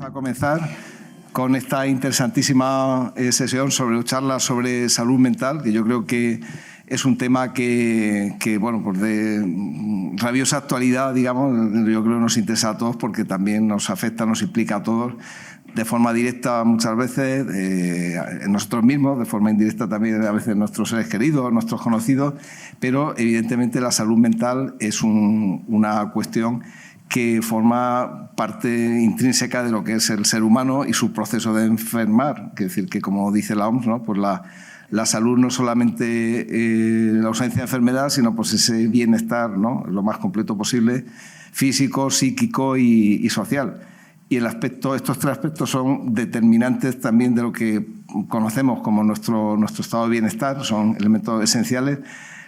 a comenzar con esta interesantísima sesión sobre charlas sobre salud mental, que yo creo que es un tema que bueno, pues de rabiosa actualidad, digamos, yo creo que nos interesa a todos porque también nos afecta, nos implica a todos de forma directa muchas veces, en nosotros mismos, de forma indirecta también a veces nuestros seres queridos, nuestros conocidos, pero evidentemente la salud mental es una cuestión que forma parte intrínseca de lo que es el ser humano y su proceso de enfermar. Es decir, que como dice la OMS, ¿no? Pues la salud no es solamente la ausencia de enfermedad, sino pues ese bienestar, ¿no? Lo más completo posible, físico, psíquico y social. Y estos tres aspectos son determinantes también de lo que conocemos como nuestro estado de bienestar, son elementos esenciales.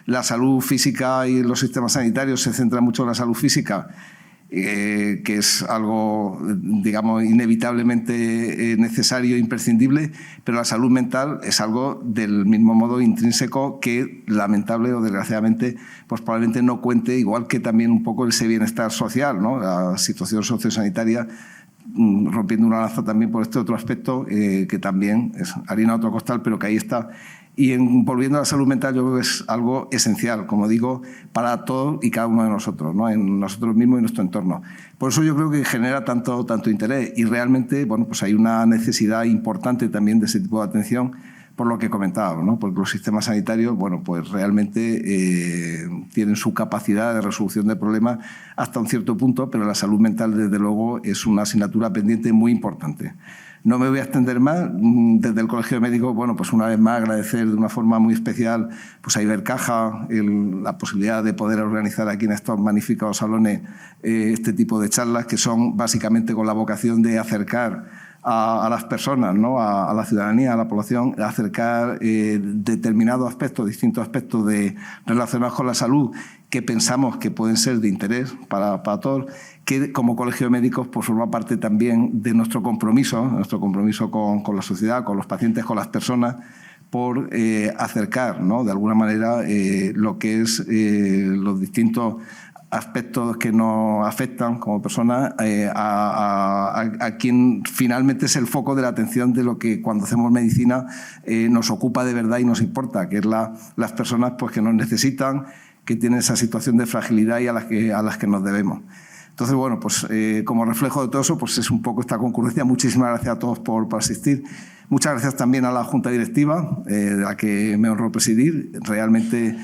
La salud física y los sistemas sanitarios se centran mucho en la salud física, que es algo, digamos, inevitablemente necesario e imprescindible, pero la salud mental es algo del mismo modo intrínseco que, lamentable o desgraciadamente, pues probablemente no cuente, igual que también un poco ese bienestar social, ¿no? La situación sociosanitaria, rompiendo una lanza también por este otro aspecto, que también es harina de otro costal, pero que ahí está. Y volviendo a la salud mental, yo creo que es algo esencial, como digo, para todos y cada uno de nosotros, ¿no? En nosotros mismos y nuestro entorno. Por eso yo creo que genera tanto interés y realmente, bueno, pues hay una necesidad importante también de ese tipo de atención, por lo que comentaba, ¿no? Porque los sistemas sanitarios, bueno, pues realmente tienen su capacidad de resolución de problemas hasta un cierto punto, pero la salud mental, desde luego, es una asignatura pendiente muy importante. No me voy a extender más. Desde el Colegio de Médicos, bueno, pues una vez más agradecer de una forma muy especial pues a Ibercaja la posibilidad de poder organizar aquí en estos magníficos salones este tipo de charlas, que son básicamente con la vocación de acercar a las personas, ¿no? A la ciudadanía, a la población, acercar determinados aspectos, distintos aspectos relacionados con la salud que pensamos que pueden ser de interés para todos, que como Colegio de Médicos pues forma parte también de nuestro compromiso con la sociedad, con los pacientes, con las personas, por acercar, ¿no? De alguna manera lo que es los distintos aspectos que nos afectan como personas a quien finalmente es el foco de la atención de lo que cuando hacemos medicina nos ocupa de verdad y nos importa, que es las personas pues, que nos necesitan, que tienen esa situación de fragilidad y a las que nos debemos. Entonces, bueno, pues como reflejo de todo eso, pues es un poco esta concurrencia. Muchísimas gracias a todos por asistir. Muchas gracias también a la Junta Directiva, de la que me honro presidir. Realmente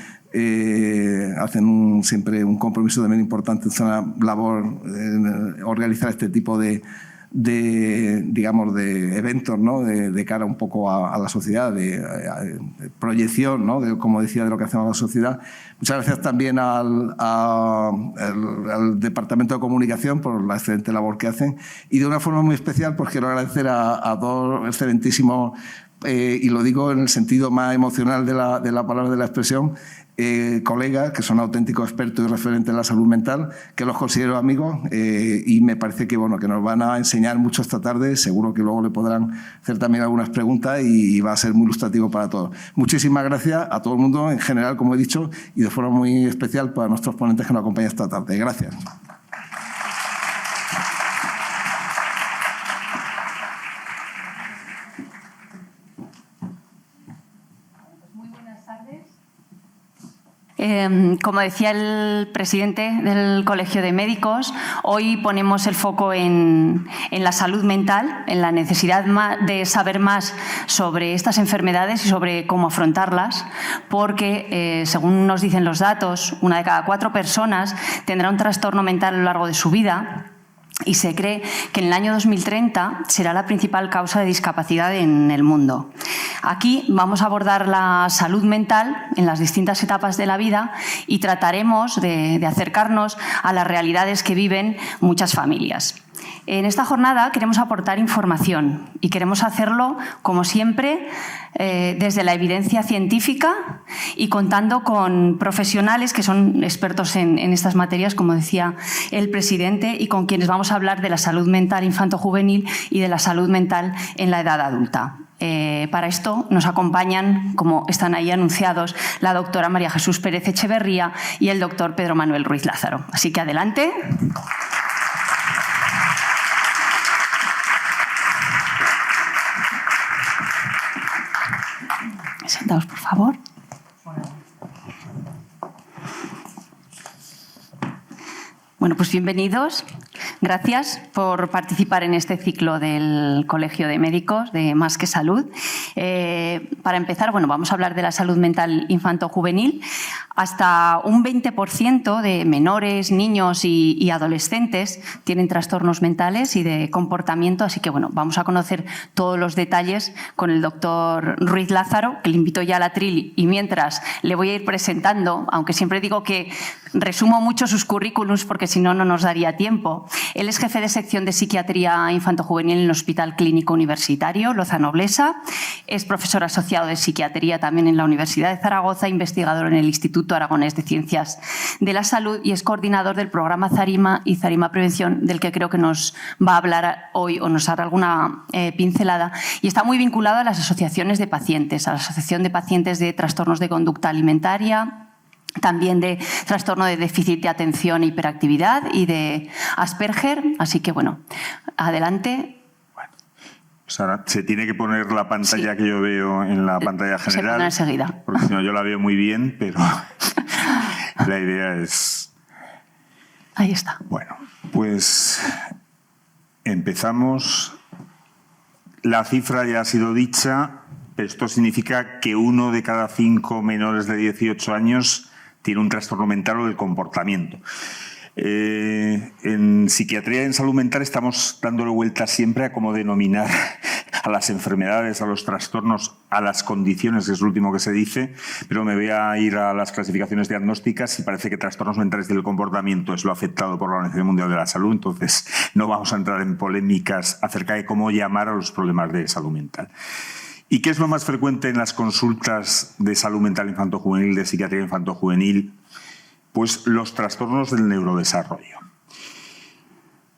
hacen siempre un compromiso también importante, es una labor organizar este tipo de digamos, de eventos, ¿no? de cara un poco a la sociedad, de proyección, ¿no? Como decía, de lo que hacemos a la sociedad. Muchas gracias también al Departamento de Comunicación por la excelente labor que hacen, y de una forma muy especial pues quiero agradecer a dos excelentísimos, y lo digo en el sentido más emocional de la palabra, de la expresión, colegas que son auténticos expertos y referentes en la salud mental, que los considero amigos, y me parece que, bueno, que nos van a enseñar mucho esta tarde. Seguro que luego le podrán hacer también algunas preguntas y va a ser muy ilustrativo para todos. Muchísimas gracias a todo el mundo en general, como he dicho, y de forma muy especial para nuestros ponentes que nos acompañan esta tarde. Gracias. Como decía el presidente del Colegio de Médicos, hoy ponemos el foco en la salud mental, en la necesidad de saber más sobre estas enfermedades y sobre cómo afrontarlas, porque, según nos dicen los datos, 1 de cada 4 personas tendrá un trastorno mental a lo largo de su vida. Y se cree que en el año 2030 será la principal causa de discapacidad en el mundo. Aquí vamos a abordar la salud mental en las distintas etapas de la vida y trataremos de acercarnos a las realidades que viven muchas familias. En esta jornada queremos aportar información y queremos hacerlo, como siempre, desde la evidencia científica y contando con profesionales que son expertos en estas materias, como decía el presidente, y con quienes vamos a hablar de la salud mental infanto-juvenil y de la salud mental en la edad adulta. Para esto nos acompañan, como están ahí anunciados, la doctora María Jesús Pérez Echeverría y el doctor Pedro Manuel Ruiz Lázaro. Así que adelante. Sentaos, por favor. Bueno, pues bienvenidos. Gracias por participar en este ciclo del Colegio de Médicos de Más que Salud. Para empezar, bueno, vamos a hablar de la salud mental infanto-juvenil. Hasta un 20% de menores, niños y adolescentes tienen trastornos mentales y de comportamiento, así que bueno, vamos a conocer todos los detalles con el doctor Ruiz Lázaro, que le invito ya al atril, y mientras le voy a ir presentando, aunque siempre digo que resumo mucho sus currículums porque si no, no nos daría tiempo. Él es jefe de sección de psiquiatría infanto-juvenil en el Hospital Clínico Universitario Lozano Blesa. Es profesor asociado de psiquiatría también en la Universidad de Zaragoza, investigador en el Instituto Aragonés de Ciencias de la Salud y es coordinador del programa Zarima y Zarima Prevención, del que creo que nos va a hablar hoy o nos hará alguna pincelada. Y está muy vinculado a las asociaciones de pacientes, a la Asociación de Pacientes de Trastornos de Conducta Alimentaria, también de trastorno de déficit de atención e hiperactividad y de Asperger. Así que, bueno, adelante. Bueno, pues ahora se tiene que poner la pantalla que yo veo en la pantalla general. Se pone enseguida. Porque si no, yo la veo muy bien, pero la idea es... Ahí está. Bueno, pues empezamos. La cifra ya ha sido dicha, pero esto significa que 1 de cada 5 menores de 18 años tiene un trastorno mental o del comportamiento. En psiquiatría y en salud mental estamos dándole vuelta siempre a cómo denominar a las enfermedades, a los trastornos, a las condiciones, que es lo último que se dice, pero me voy a ir a las clasificaciones diagnósticas y parece que trastornos mentales del comportamiento es lo afectado por la Organización Mundial de la Salud, entonces no vamos a entrar en polémicas acerca de cómo llamar a los problemas de salud mental. ¿Y qué es lo más frecuente en las consultas de salud mental infanto-juvenil, de psiquiatría infanto-juvenil? Pues los trastornos del neurodesarrollo.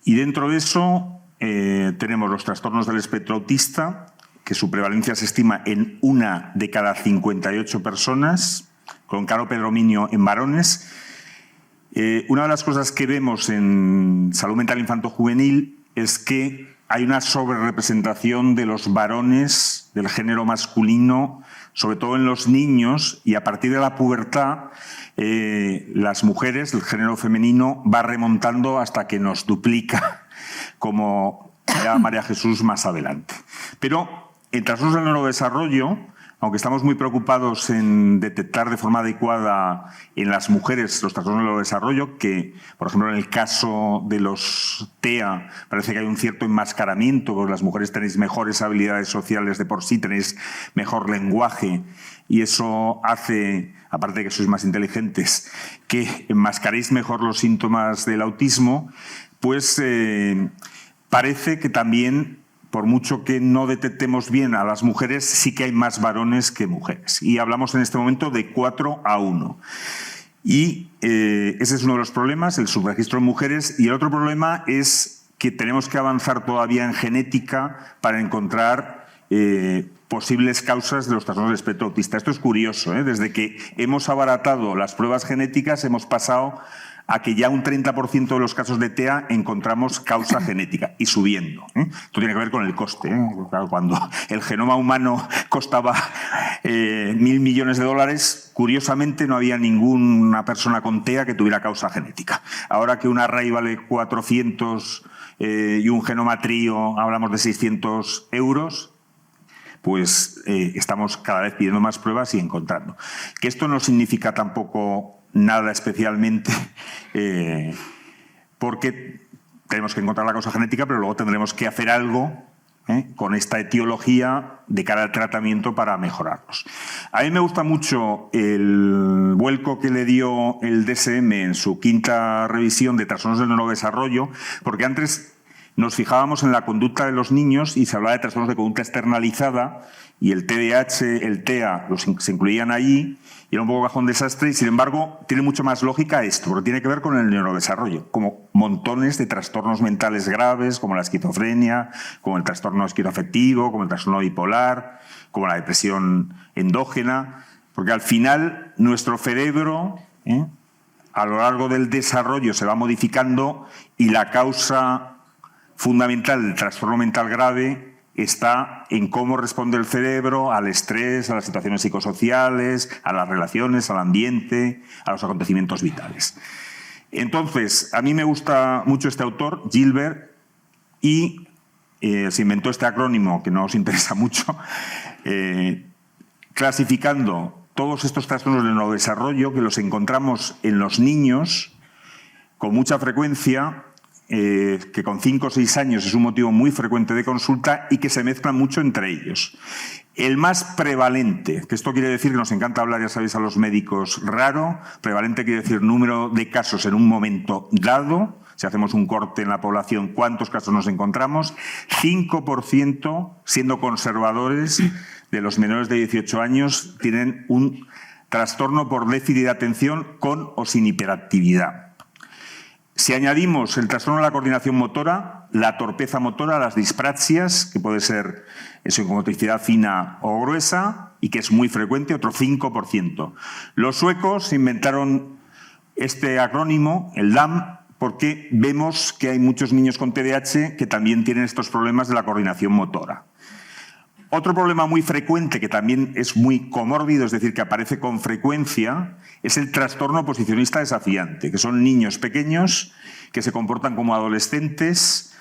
Y dentro de eso tenemos los trastornos del espectro autista, que su prevalencia se estima en 1 de cada 58 personas, con claro predominio en varones. Una de las cosas que vemos en salud mental infanto-juvenil es que hay una sobrerepresentación de los varones del género masculino, sobre todo en los niños, y a partir de la pubertad las mujeres, el género femenino, va remontando hasta que nos duplica, como ya María Jesús más adelante. Pero en trastornos del neurodesarrollo, aunque estamos muy preocupados en detectar de forma adecuada en las mujeres los trastornos del neurodesarrollo, que, por ejemplo, en el caso de los TEA parece que hay un cierto enmascaramiento, porque las mujeres tenéis mejores habilidades sociales de por sí, tenéis mejor lenguaje, y eso hace, aparte de que sois más inteligentes, que enmascaréis mejor los síntomas del autismo, pues parece que también, por mucho que no detectemos bien a las mujeres, sí que hay más varones que mujeres. Y hablamos en este momento de 4-1. Y ese es uno de los problemas, el subregistro en mujeres. Y el otro problema es que tenemos que avanzar todavía en genética para encontrar posibles causas de los trastornos del espectro autista. Esto es curioso, ¿eh? Desde que hemos abaratado las pruebas genéticas hemos pasado a que ya un 30% de los casos de TEA encontramos causa genética y subiendo. Esto tiene que ver con el coste. Claro, cuando el genoma humano costaba $1.000 millones, curiosamente no había ninguna persona con TEA que tuviera causa genética. Ahora que un array vale 400 y un genoma trío hablamos de 600 euros, pues estamos cada vez pidiendo más pruebas y encontrando. Que esto no significa tampoco nada especialmente, porque tenemos que encontrar la causa genética, pero luego tendremos que hacer algo con esta etiología de cara al tratamiento para mejorarlos. A mí me gusta mucho el vuelco que le dio el DSM en su 5ª revisión de trastornos del neurodesarrollo, porque antes nos fijábamos en la conducta de los niños y se hablaba de trastornos de conducta externalizada, y el TDAH, el TEA, se incluían allí, y era un poco cajón desastre, y sin embargo tiene mucho más lógica esto, porque tiene que ver con el neurodesarrollo, como montones de trastornos mentales graves, como la esquizofrenia, como el trastorno esquizoafectivo, como el trastorno bipolar, como la depresión endógena, porque al final nuestro cerebro a lo largo del desarrollo se va modificando y la causa fundamental del trastorno mental grave está en cómo responde el cerebro al estrés, a las situaciones psicosociales, a las relaciones, al ambiente, a los acontecimientos vitales. Entonces, a mí me gusta mucho este autor, Gilbert, y se inventó este acrónimo que no os interesa mucho, clasificando todos estos trastornos del neurodesarrollo que los encontramos en los niños con mucha frecuencia, que con 5 o 6 años es un motivo muy frecuente de consulta y que se mezclan mucho entre ellos. El más prevalente, que esto quiere decir que nos encanta hablar, ya sabéis, a los médicos, raro, prevalente quiere decir número de casos en un momento dado. Si hacemos un corte en la población, ¿cuántos casos nos encontramos? 5%, siendo conservadores, de los menores de 18 años tienen un trastorno por déficit de atención con o sin hiperactividad. Si añadimos el trastorno de la coordinación motora, la torpeza motora, las dispraxias, que puede ser motricidad fina o gruesa, y que es muy frecuente, otro 5%. Los suecos inventaron este acrónimo, el DAM, porque vemos que hay muchos niños con TDAH que también tienen estos problemas de la coordinación motora. Otro problema muy frecuente, que también es muy comórbido, es decir, que aparece con frecuencia, es el trastorno oposicionista desafiante, que son niños pequeños que se comportan como adolescentes,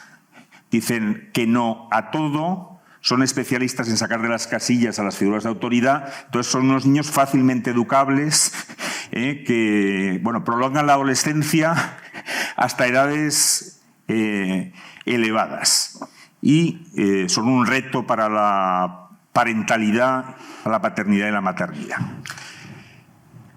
dicen que no a todo, son especialistas en sacar de las casillas a las figuras de autoridad, entonces son unos niños fácilmente educables, que prolongan la adolescencia hasta edades elevadas. Y son un reto para la parentalidad, para la paternidad y la maternidad.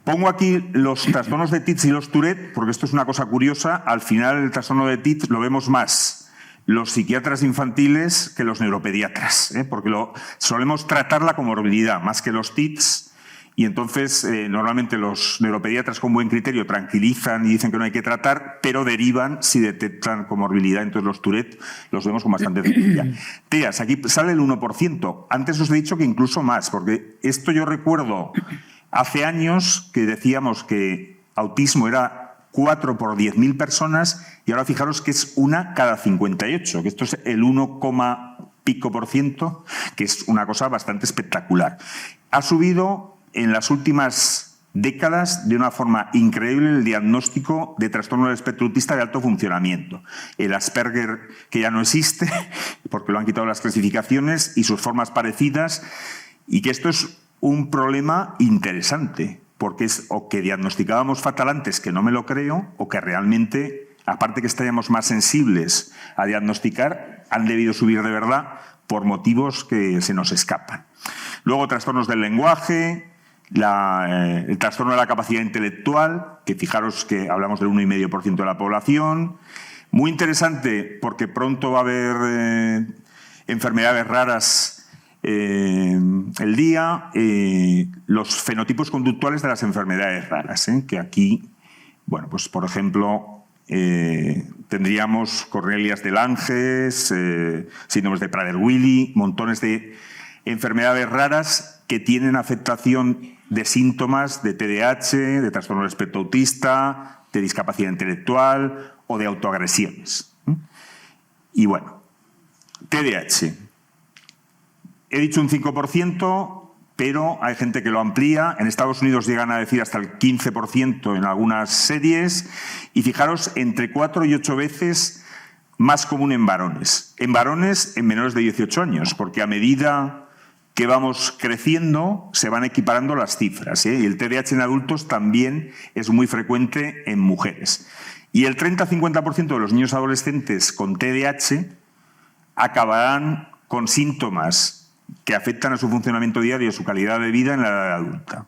Pongo aquí los trastornos de Tics y los Tourette, porque esto es una cosa curiosa. Al final, el trastorno de Tics lo vemos más los psiquiatras infantiles que los neuropediatras, porque solemos tratar la comorbilidad más que los Tics. Y entonces, normalmente los neuropediatras con buen criterio tranquilizan y dicen que no hay que tratar, pero derivan si detectan comorbilidad. Entonces los Tourette los vemos con bastante frecuencia. TEAS, aquí sale el 1%. Antes os he dicho que incluso más, porque esto yo recuerdo hace años que decíamos que autismo era 4 por 10.000 personas y ahora fijaros que es 1 cada 58, que esto es el 1, pico por ciento, que es una cosa bastante espectacular. Ha subido en las últimas décadas de una forma increíble el diagnóstico de trastorno del espectro autista de alto funcionamiento. El Asperger, que ya no existe, porque lo han quitado las clasificaciones, y sus formas parecidas, y que esto es un problema interesante, porque es o que diagnosticábamos fatal antes, que no me lo creo, o que realmente, aparte que estaríamos más sensibles a diagnosticar, han debido subir de verdad por motivos que se nos escapan. Luego, trastornos del lenguaje, el trastorno de la capacidad intelectual, que fijaros que hablamos del 1,5% de la población. Muy interesante porque pronto va a haber enfermedades raras el día, los fenotipos conductuales de las enfermedades raras, que aquí, pues por ejemplo, tendríamos Cornelias de Langes, síndromes de Prader-Willi, montones de enfermedades raras que tienen afectación de síntomas de TDAH, de trastorno del espectro autista, de discapacidad intelectual o de autoagresiones. Y bueno, TDAH. He dicho un 5%, pero hay gente que lo amplía. En Estados Unidos llegan a decir hasta el 15% en algunas series. Y fijaros, entre 4 y 8 veces más común en varones. En varones en menores de 18 años, porque a medida que vamos creciendo, se van equiparando las cifras, y el TDAH en adultos también es muy frecuente en mujeres. Y el 30-50% de los niños adolescentes con TDAH acabarán con síntomas que afectan a su funcionamiento diario y a su calidad de vida en la edad adulta.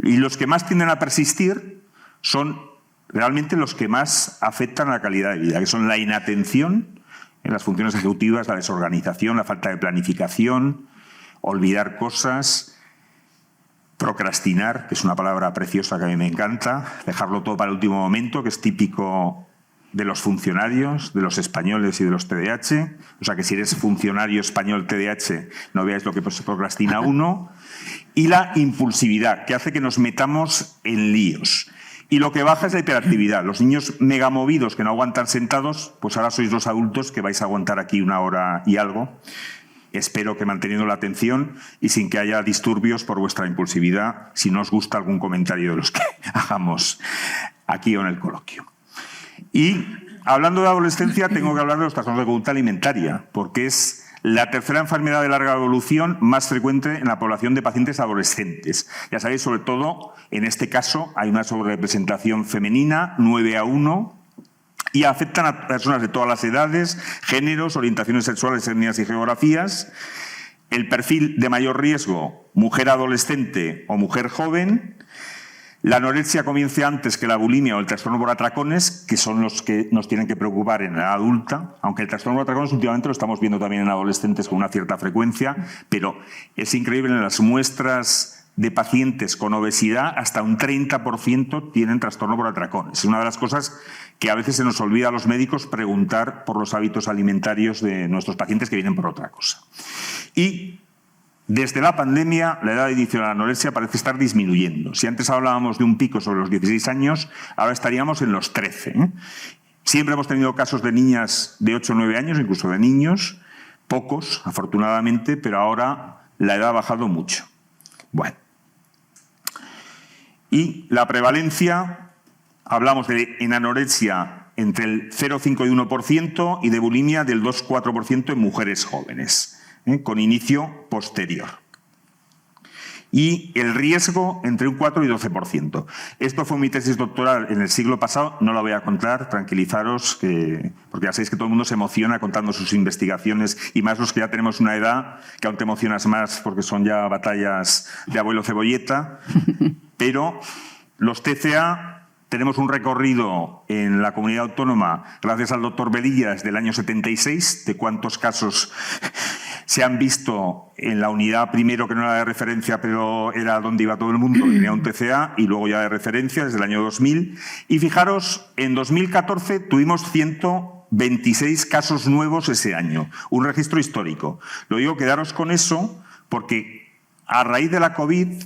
Y los que más tienden a persistir son realmente los que más afectan a la calidad de vida, que son la inatención en las funciones ejecutivas, la desorganización, la falta de planificación, olvidar cosas, procrastinar, que es una palabra preciosa que a mí me encanta, dejarlo todo para el último momento, que es típico de los funcionarios, de los españoles y de los TDAH. O sea que si eres funcionario español TDAH, no veáis lo que procrastina uno. Y la impulsividad, que hace que nos metamos en líos. Y lo que baja es la hiperactividad. Los niños megamovidos que no aguantan sentados, pues ahora sois los adultos que vais a aguantar aquí 1 hora y algo. espero que manteniendo la atención y sin que haya disturbios por vuestra impulsividad, si no os gusta algún comentario de los que hagamos aquí o en el coloquio. Y hablando de adolescencia, tengo que hablar de los trastornos de conducta alimentaria, porque es la tercera enfermedad de larga evolución más frecuente en la población de pacientes adolescentes. Ya sabéis, sobre todo, en este caso hay una sobrerepresentación femenina, 9:1, y afectan a personas de todas las edades, géneros, orientaciones sexuales, etnias y geografías. El perfil de mayor riesgo, mujer adolescente o mujer joven. La anorexia comienza antes que la bulimia o el trastorno por atracones, que son los que nos tienen que preocupar en la edad adulta, aunque el trastorno por atracones últimamente lo estamos viendo también en adolescentes con una cierta frecuencia, pero es increíble, en las muestras de pacientes con obesidad hasta un 30% tienen trastorno por atracones. Es una de las cosas que a veces se nos olvida a los médicos preguntar por los hábitos alimentarios de nuestros pacientes que vienen por otra cosa. Y desde la pandemia, la edad de inicio de la anorexia parece estar disminuyendo. Si antes hablábamos de un pico sobre los 16 años, ahora estaríamos en los 13. Siempre hemos tenido casos de niñas de 8 o 9 años, incluso de niños, pocos, afortunadamente, pero ahora la edad ha bajado mucho. Bueno. Y la prevalencia, hablamos de en anorexia entre el 0,5 y 1% y de bulimia del 2,4% en mujeres jóvenes, con inicio posterior. Y el riesgo entre un 4 y 12%. Esto fue mi tesis doctoral en el siglo pasado, no la voy a contar, tranquilizaros, porque ya sabéis que todo el mundo se emociona contando sus investigaciones, y más los que ya tenemos una edad, que aún te emocionas más porque son ya batallas de abuelo cebolleta, pero los TCA tenemos un recorrido en la comunidad autónoma, gracias al doctor Velilla, desde el año 76, de cuántos casos se han visto en la unidad primero, que no era de referencia, pero era donde iba todo el mundo, tenía un TCA, y luego ya de referencia desde el año 2000. Y fijaros, en 2014 tuvimos 126 casos nuevos ese año, un registro histórico. Lo digo, quedaros con eso, porque a raíz de la COVID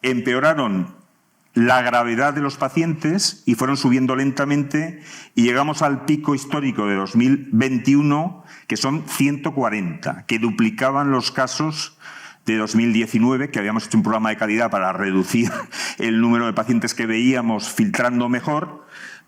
empeoraron la gravedad de los pacientes y fueron subiendo lentamente, y llegamos al pico histórico de 2021, que son 140, que duplicaban los casos de 2019, que habíamos hecho un programa de calidad para reducir el número de pacientes que veíamos filtrando mejor,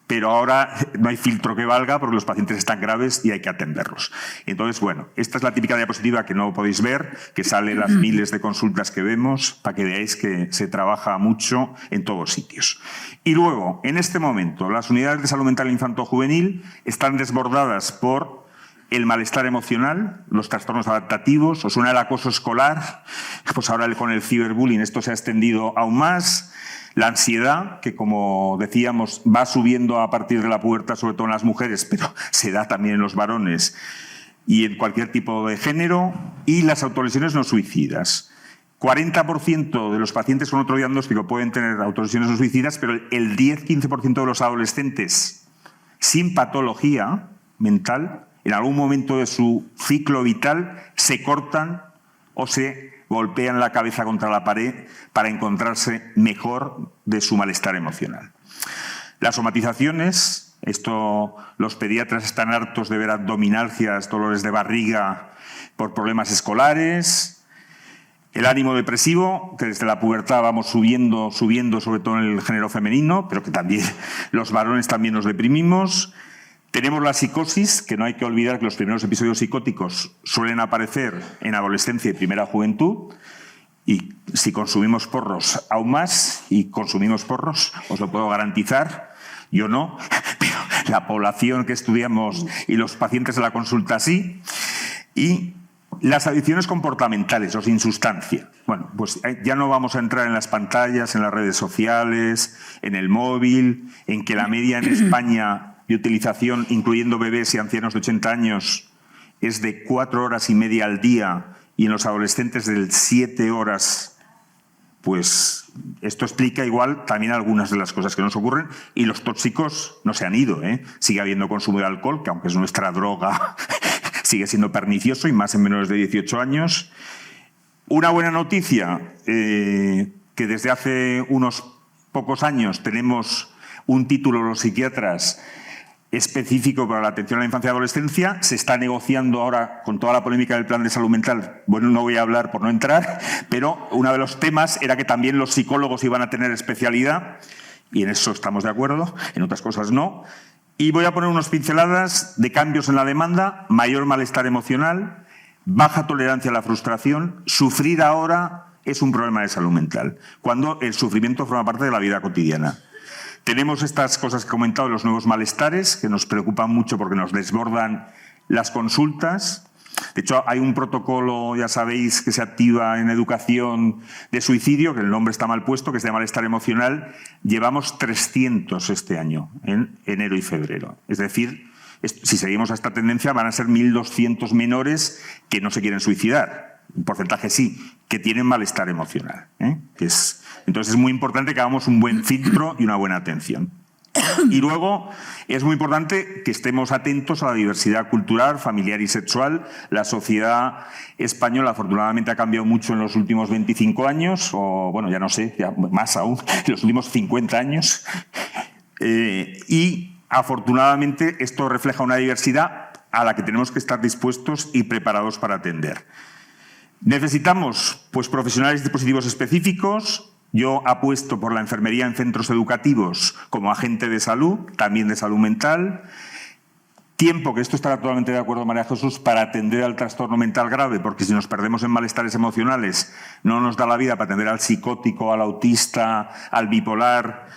pero ahora no hay filtro que valga porque los pacientes están graves y hay que atenderlos. Entonces, bueno, esta es la típica diapositiva que no podéis ver, que sale las miles de consultas que vemos, para que veáis que se trabaja mucho en todos sitios. Y luego, en este momento, las unidades de salud mental infanto-juvenil están desbordadas por el malestar emocional, los trastornos adaptativos. ¿Os suena el acoso escolar? Pues ahora con el ciberbullying esto se ha extendido aún más. La ansiedad, que como decíamos va subiendo a partir de la pubertad, sobre todo en las mujeres, pero se da también en los varones y en cualquier tipo de género. Y las autolesiones no suicidas. 40% de los pacientes con otro diagnóstico pueden tener autolesiones no suicidas, pero el 10-15% de los adolescentes sin patología mental, en algún momento de su ciclo vital, se cortan o se golpean la cabeza contra la pared para encontrarse mejor de su malestar emocional. Las somatizaciones, esto los pediatras están hartos de ver abdominalgias, dolores de barriga por problemas escolares. El ánimo depresivo, que desde la pubertad vamos subiendo, sobre todo en el género femenino, pero que también los varones también nos deprimimos. Tenemos la psicosis, que no hay que olvidar que los primeros episodios psicóticos suelen aparecer en adolescencia y primera juventud, y si consumimos porros aún más, y consumimos porros, os lo puedo garantizar, yo no, pero la población que estudiamos y los pacientes de la consulta sí. Y las adicciones comportamentales o sin sustancia. Bueno, pues ya no vamos a entrar en las pantallas, en las redes sociales, en el móvil, en que la media en España de utilización, incluyendo bebés y ancianos de 80 años, es de 4 horas y media al día, y en los adolescentes de 7 horas. Pues esto explica igual también algunas de las cosas que nos ocurren, y los tóxicos no se han ido, Sigue habiendo consumo de alcohol, que aunque es nuestra droga, sigue siendo pernicioso, y más en menores de 18 años. Una buena noticia, que desde hace unos pocos años tenemos un título los psiquiatras específico para la atención a la infancia y adolescencia. Se está negociando ahora con toda la polémica del plan de salud mental. Bueno, no voy a hablar por no entrar, pero uno de los temas era que también los psicólogos iban a tener especialidad, y en eso estamos de acuerdo, en otras cosas no. Y voy a poner unas pinceladas de cambios en la demanda: mayor malestar emocional, baja tolerancia a la frustración. Sufrir ahora es un problema de salud mental, cuando el sufrimiento forma parte de la vida cotidiana. Tenemos estas cosas que he comentado, los nuevos malestares, que nos preocupan mucho porque nos desbordan las consultas. De hecho, hay un protocolo, ya sabéis, que se activa en educación de suicidio, que el nombre está mal puesto, que es de malestar emocional. Llevamos 300 este año, en enero y febrero. Es decir, si seguimos a esta tendencia, van a ser 1.200 menores que no se quieren suicidar. Un porcentaje sí, que tienen malestar emocional. Entonces es muy importante que hagamos un buen filtro y una buena atención. Y luego es muy importante que estemos atentos a la diversidad cultural, familiar y sexual. La sociedad española afortunadamente ha cambiado mucho en los últimos 25 años, o bueno, ya no sé, ya más aún, en los últimos 50 años. Y afortunadamente esto refleja una diversidad a la que tenemos que estar dispuestos y preparados para atender. Necesitamos pues, profesionales de dispositivos específicos. Yo apuesto por la enfermería en centros educativos como agente de salud, también de salud mental. Tiempo, que esto estará totalmente de acuerdo María Jesús, para atender al trastorno mental grave, porque si nos perdemos en malestares emocionales no nos da la vida para atender al psicótico, al autista, al bipolar,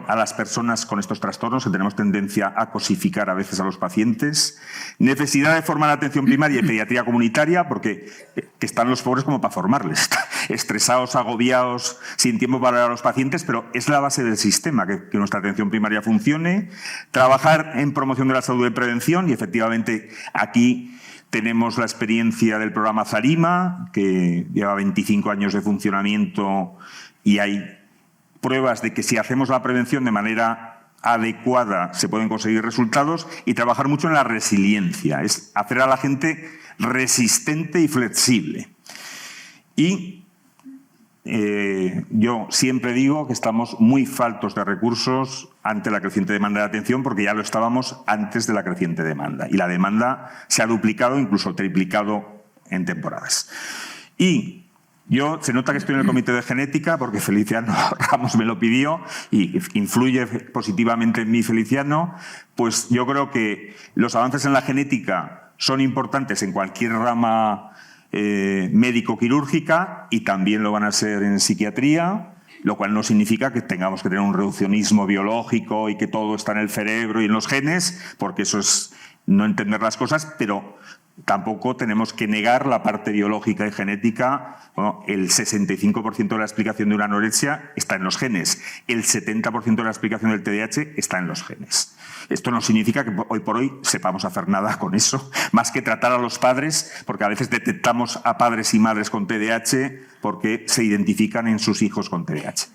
a las personas con estos trastornos, que tenemos tendencia a cosificar a veces a los pacientes. Necesidad de formar atención primaria y pediatría comunitaria, porque que están los pobres como para formarles. Estresados, agobiados, sin tiempo para ver a los pacientes, pero es la base del sistema, que nuestra atención primaria funcione. Trabajar en promoción de la salud de prevención, y efectivamente aquí tenemos la experiencia del programa Zarima, que lleva 25 años de funcionamiento, y hay pruebas de que si hacemos la prevención de manera adecuada se pueden conseguir resultados. Y trabajar mucho en la resiliencia, es hacer a la gente resistente y flexible. Y yo siempre digo que estamos muy faltos de recursos ante la creciente demanda de atención, porque ya lo estábamos antes de la creciente demanda. Y la demanda se ha duplicado, incluso triplicado en temporadas. Y se nota que estoy en el comité de genética porque Feliciano Ramos me lo pidió y influye positivamente en mí Feliciano. Pues yo creo que los avances en la genética son importantes en cualquier rama médico-quirúrgica, y también lo van a ser en psiquiatría, lo cual no significa que tengamos que tener un reduccionismo biológico y que todo está en el cerebro y en los genes, porque eso es no entender las cosas, pero tampoco tenemos que negar la parte biológica y genética. Bueno, el 65% de la explicación de una anorexia está en los genes. El 70% de la explicación del TDAH está en los genes. Esto no significa que hoy por hoy sepamos hacer nada con eso, más que tratar a los padres, porque a veces detectamos a padres y madres con TDAH porque se identifican en sus hijos con TDAH.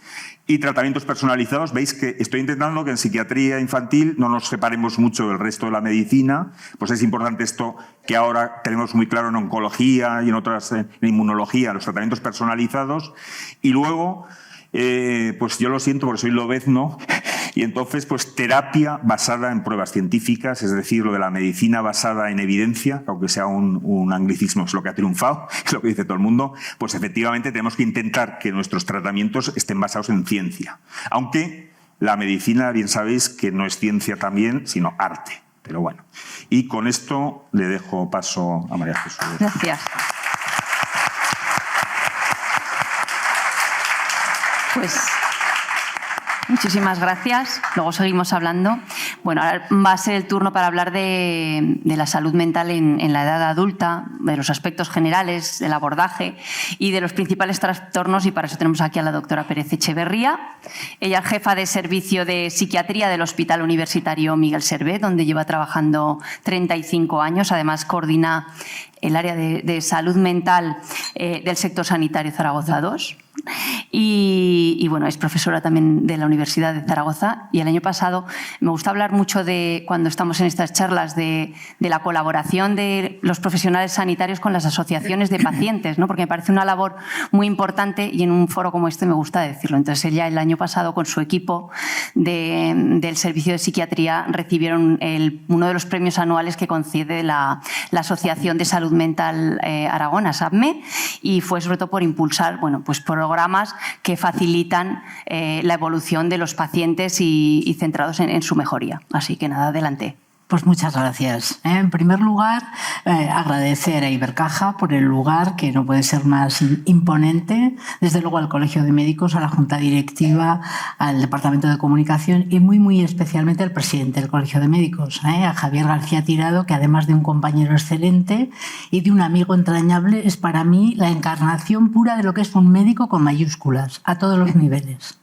Y tratamientos personalizados. Veis que estoy intentando que en psiquiatría infantil no nos separemos mucho del resto de la medicina. Pues es importante esto que ahora tenemos muy claro en oncología y en otras, en inmunología, los tratamientos personalizados. Y luego, pues yo lo siento porque soy lobezno, y entonces pues terapia basada en pruebas científicas, es decir, lo de la medicina basada en evidencia, aunque sea un anglicismo, es lo que ha triunfado, es lo que dice todo el mundo. Pues efectivamente tenemos que intentar que nuestros tratamientos estén basados en ciencia, aunque la medicina, bien sabéis que no es ciencia también, sino arte, pero bueno. Y con esto le dejo paso a María Jesús. Gracias. Pues muchísimas gracias. Luego seguimos hablando. Bueno, ahora va a ser el turno para hablar de la salud mental en la edad adulta, de los aspectos generales, del abordaje y de los principales trastornos, y para eso tenemos aquí a la doctora Pérez Echeverría. Ella es jefa de servicio de psiquiatría del Hospital Universitario Miguel Servet, donde lleva trabajando 35 años. Además, coordina el área de salud mental del sector sanitario Zaragoza II. y bueno, es profesora también de la Universidad de Zaragoza. Y el año pasado me gusta hablar mucho de, cuando estamos en estas charlas, de la colaboración de los profesionales sanitarios con las asociaciones de pacientes, ¿no? Porque me parece una labor muy importante y en un foro como este me gusta decirlo. Entonces ella el año pasado con su equipo del Servicio de Psiquiatría recibieron uno de los premios anuales que concede la Asociación de Salud Mental Aragón, ASAPME, y fue sobre todo por impulsar, bueno, pues programas que facilitan la evolución de los pacientes y centrados en su mejoría. Así que nada, adelante. Pues muchas gracias. En primer lugar, agradecer a Ibercaja por el lugar, que no puede ser más imponente, desde luego al Colegio de Médicos, a la Junta Directiva, al Departamento de Comunicación y muy especialmente al presidente del Colegio de Médicos, a Javier García Tirado, que además de un compañero excelente y de un amigo entrañable, es para mí la encarnación pura de lo que es un médico con mayúsculas, a todos los niveles.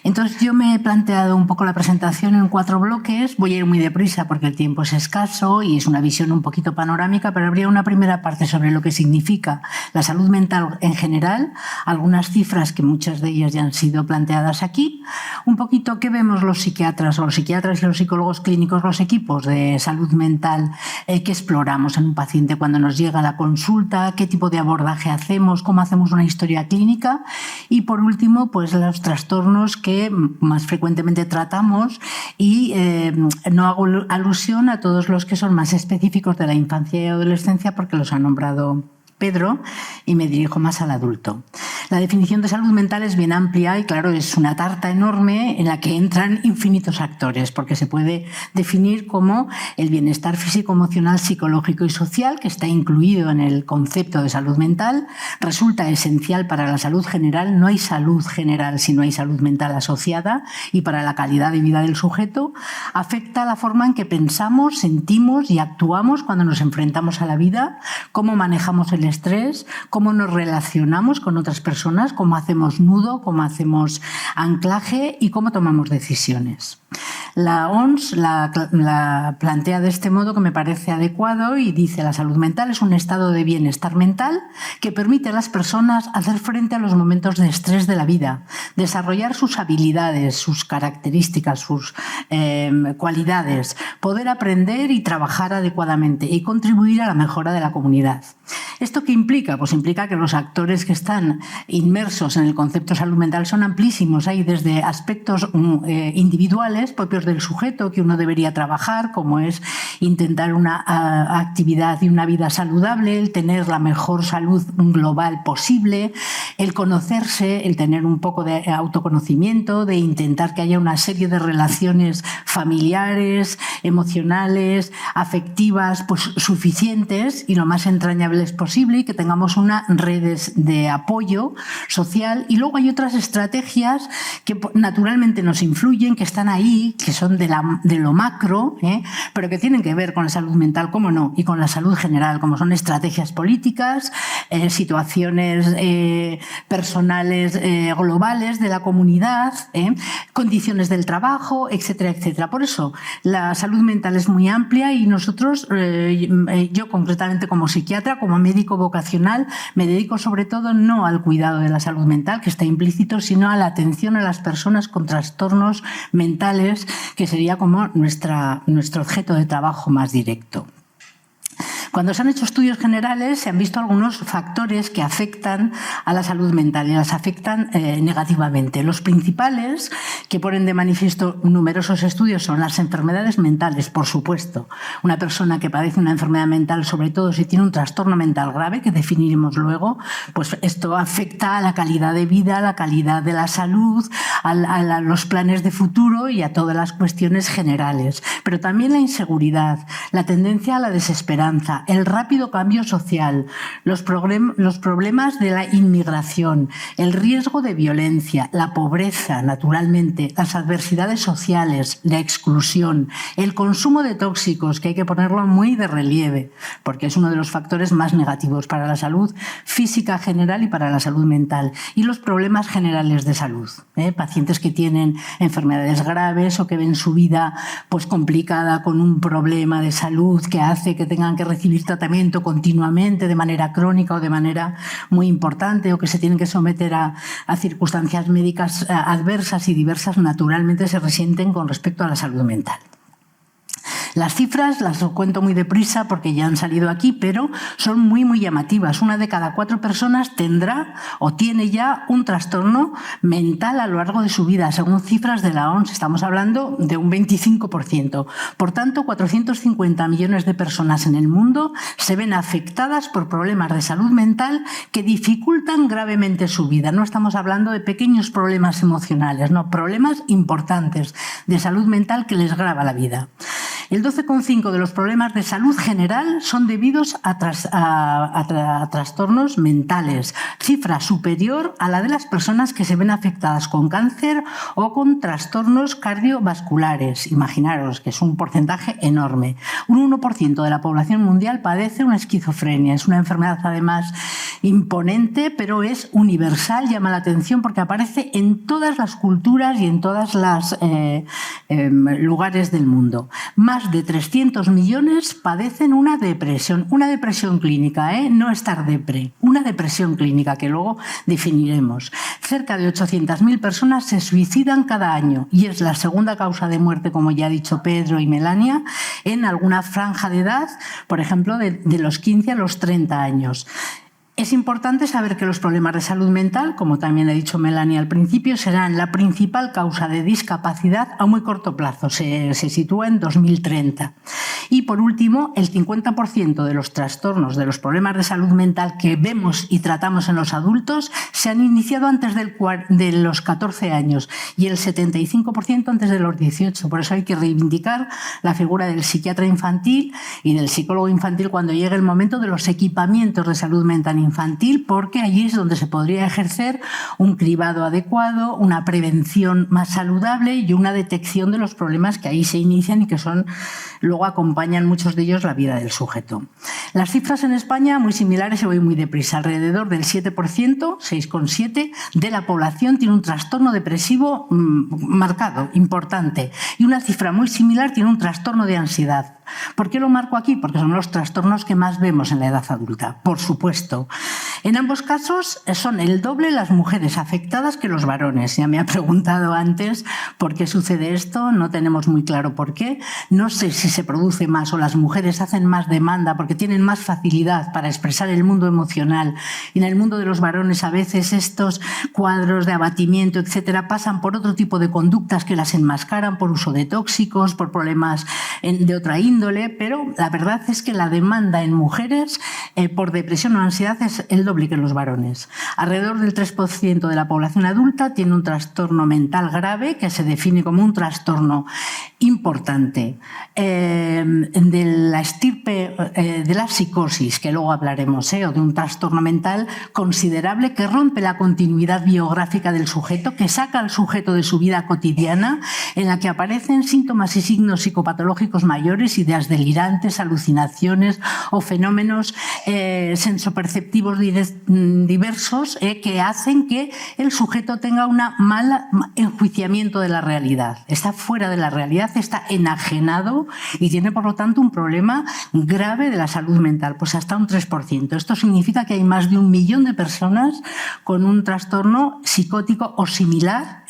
Entonces yo me he planteado un poco la presentación en 4 bloques. Voy a ir muy deprisa porque el tiempo es escaso y es una visión un poquito panorámica, pero habría una primera parte sobre lo que significa la salud mental en general, algunas cifras que muchas de ellas ya han sido planteadas aquí, un poquito qué vemos los psiquiatras y los psicólogos clínicos, los equipos de salud mental que exploramos en un paciente cuando nos llega a la consulta, qué tipo de abordaje hacemos, cómo hacemos una historia clínica y por último pues los trastornos que más frecuentemente tratamos y no hago alusión a todos los que son más específicos de la infancia y adolescencia porque los ha nombrado Pedro y me dirijo más al adulto. La definición de salud mental es bien amplia y claro, es una tarta enorme en la que entran infinitos actores porque se puede definir como el bienestar físico, emocional, psicológico y social que está incluido en el concepto de salud mental, resulta esencial para la salud general, no hay salud general si no hay salud mental asociada y para la calidad de vida del sujeto, afecta la forma en que pensamos, sentimos y actuamos cuando nos enfrentamos a la vida, cómo manejamos el estrés, cómo nos relacionamos con otras personas, cómo hacemos nudo, cómo hacemos anclaje y cómo tomamos decisiones. La OMS la plantea de este modo que me parece adecuado y dice: la salud mental es un estado de bienestar mental que permite a las personas hacer frente a los momentos de estrés de la vida, desarrollar sus habilidades, sus características, sus cualidades, poder aprender y trabajar adecuadamente y contribuir a la mejora de la comunidad. ¿Esto qué implica? Pues implica que los actores que están inmersos en el concepto de salud mental son amplísimos. Hay desde aspectos individuales propios del sujeto que uno debería trabajar, como es intentar una actividad y una vida saludable, el tener la mejor salud global posible, el conocerse, el tener un poco de autoconocimiento, de intentar que haya una serie de relaciones familiares, emocionales, afectivas, pues suficientes y lo más entrañables posible y que tengamos unas redes de apoyo social. Y luego hay otras estrategias que naturalmente nos influyen, que están ahí, que son de lo macro, pero que tienen que ver con la salud mental, cómo no, y con la salud general, como son estrategias políticas, situaciones personales globales de la comunidad, condiciones del trabajo, etcétera, etcétera. Por eso la salud mental es muy amplia y nosotros, yo concretamente como psiquiatra, como médico vocacional, me dedico sobre todo no al cuidado de la salud mental, que está implícito, sino a la atención a las personas con trastornos mentales, que sería como nuestro objeto de trabajo más directo. Cuando se han hecho estudios generales se han visto algunos factores que afectan a la salud mental y las afectan negativamente. Los principales que ponen de manifiesto numerosos estudios son las enfermedades mentales, por supuesto. Una persona que padece una enfermedad mental, sobre todo si tiene un trastorno mental grave, que definiremos luego, pues esto afecta a la calidad de vida, a la calidad de la salud, a los planes de futuro y a todas las cuestiones generales. Pero también la inseguridad, la tendencia a la desesperanza, el rápido cambio social, los problemas de la inmigración, el riesgo de violencia, la pobreza, naturalmente, las adversidades sociales, la exclusión, el consumo de tóxicos, que hay que ponerlo muy de relieve, porque es uno de los factores más negativos para la salud física general y para la salud mental, y los problemas generales de salud. Pacientes que tienen enfermedades graves o que ven su vida pues complicada con un problema de salud que hace que tengan que recibir recibir tratamiento continuamente de manera crónica o de manera muy importante, o que se tienen que someter a circunstancias médicas adversas y diversas, naturalmente se resienten con respecto a la salud mental. Las cifras las cuento muy deprisa porque ya han salido aquí, pero son muy, muy llamativas. 1 de cada 4 personas tendrá o tiene ya un trastorno mental a lo largo de su vida, según cifras de la OMS. Estamos hablando de un 25%. Por tanto, 450 millones de personas en el mundo se ven afectadas por problemas de salud mental que dificultan gravemente su vida. No estamos hablando de pequeños problemas emocionales, no, problemas importantes de salud mental que les grava la vida. El 12,5% de los problemas de salud general son debidos a trastornos mentales, cifra superior a la de las personas que se ven afectadas con cáncer o con trastornos cardiovasculares. Imaginaros que es un porcentaje enorme. Un 1% de la población mundial padece una esquizofrenia. Es una enfermedad además imponente, pero es universal, llama la atención porque aparece en todas las culturas y en todas las lugares del mundo. Más de 300 millones padecen una depresión clínica, no estar depre, una depresión clínica que luego definiremos. Cerca de 800.000 personas se suicidan cada año y es la segunda causa de muerte, como ya ha dicho Pedro y Melania, en alguna franja de edad, por ejemplo, de los 15 a los 30 años. Es importante saber que los problemas de salud mental, como también ha dicho Melania al principio, serán la principal causa de discapacidad a muy corto plazo. Se sitúa en 2030. Y por último, el 50% de los trastornos, de los problemas de salud mental que vemos y tratamos en los adultos se han iniciado antes de los 14 años y el 75% antes de los 18. Por eso hay que reivindicar la figura del psiquiatra infantil y del psicólogo infantil cuando llegue el momento de los equipamientos de salud mental infantil, porque allí es donde se podría ejercer un cribado adecuado, una prevención más saludable y una detección de los problemas que ahí se inician y que luego acompañan muchos de ellos la vida del sujeto. Las cifras en España muy similares, y voy muy deprisa. Alrededor del 7%, 6,7%, de la población tiene un trastorno depresivo marcado, importante. Y una cifra muy similar tiene un trastorno de ansiedad. ¿Por qué lo marco aquí? Porque son los trastornos que más vemos en la edad adulta, por supuesto. En ambos casos son el doble las mujeres afectadas que los varones. Ya me ha preguntado antes por qué sucede esto, no tenemos muy claro por qué. No sé si se produce más o las mujeres hacen más demanda porque tienen más facilidad para expresar el mundo emocional. Y en el mundo de los varones a veces estos cuadros de abatimiento, etcétera, pasan por otro tipo de conductas que las enmascaran por uso de tóxicos, por problemas de otra índole, pero la verdad es que la demanda en mujeres por depresión o ansiedad es el doble que en los varones. Alrededor del 3% de la población adulta tiene un trastorno mental grave que se define como un trastorno importante de la estirpe de la psicosis, que luego hablaremos, o de un trastorno mental considerable que rompe la continuidad biográfica del sujeto, que saca al sujeto de su vida cotidiana, en la que aparecen síntomas y signos psicopatológicos mayores, ideas delirantes, alucinaciones o fenómenos sensoperceptivos diversos que hacen que el sujeto tenga un mal enjuiciamiento de la realidad. Está fuera de la realidad, está enajenado y tiene, por lo tanto, un problema grave de la salud mental, pues hasta un 3%. Esto significa que hay más de 1 millón de personas con un trastorno psicótico o similar,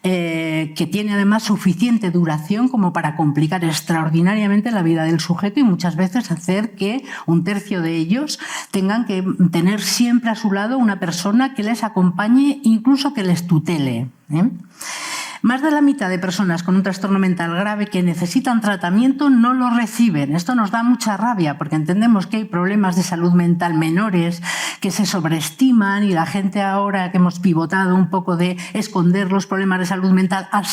que tiene además suficiente duración como para complicar extraordinariamente la vida del sujeto y muchas veces hacer que 1/3 de ellos tengan que tener siempre a su lado una persona que les acompañe, incluso que les tutele. Más de la mitad de personas con un trastorno mental grave que necesitan tratamiento no lo reciben. Esto nos da mucha rabia porque entendemos que hay problemas de salud mental menores que se sobreestiman y la gente ahora que hemos pivotado un poco de esconder los problemas de salud mental a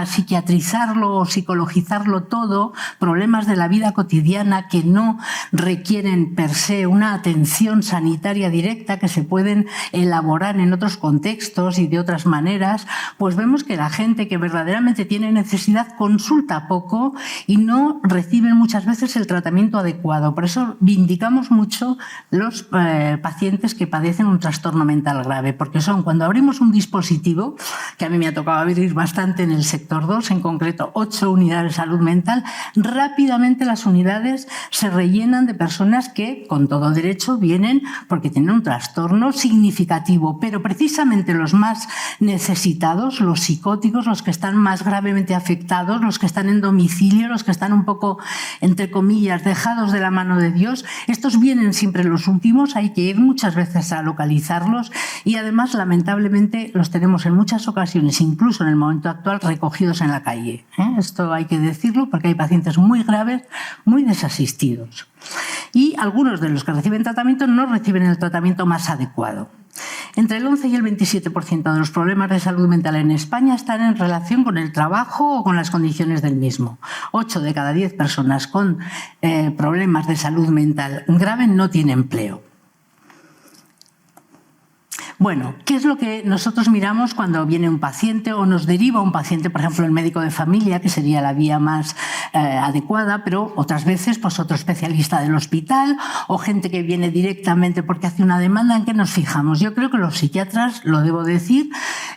psiquiatrizarlo o psicologizarlo todo, problemas de la vida cotidiana que no requieren per se una atención sanitaria directa, que se pueden elaborar en otros contextos y de otras maneras, pues vemos que la la gente que verdaderamente tiene necesidad consulta poco y no reciben muchas veces el tratamiento adecuado. Por eso vindicamos mucho los pacientes que padecen un trastorno mental grave, porque son cuando abrimos un dispositivo, que a mí me ha tocado abrir bastante en el sector 2, en concreto 8 unidades de salud mental, rápidamente las unidades se rellenan de personas que con todo derecho vienen porque tienen un trastorno significativo, pero precisamente los más necesitados, los psicóticos, los que están más gravemente afectados, los que están en domicilio, los que están un poco, entre comillas, dejados de la mano de Dios, estos vienen siempre los últimos, hay que ir muchas veces a localizarlos y además lamentablemente los tenemos en muchas ocasiones, incluso en el momento actual, recogidos en la calle. Esto hay que decirlo porque hay pacientes muy graves, muy desasistidos. Y algunos de los que reciben tratamiento no reciben el tratamiento más adecuado. Entre el 11 y el 27% de los problemas de salud mental en España están en relación con el trabajo o con las condiciones del mismo. 8 de cada 10 personas con problemas de salud mental grave no tienen empleo. Bueno, ¿qué es lo que nosotros miramos cuando viene un paciente o nos deriva un paciente, por ejemplo, el médico de familia, que sería la vía más adecuada, pero otras veces pues otro especialista del hospital o gente que viene directamente porque hace una demanda? ¿En qué nos fijamos? Yo creo que los psiquiatras, lo debo decir,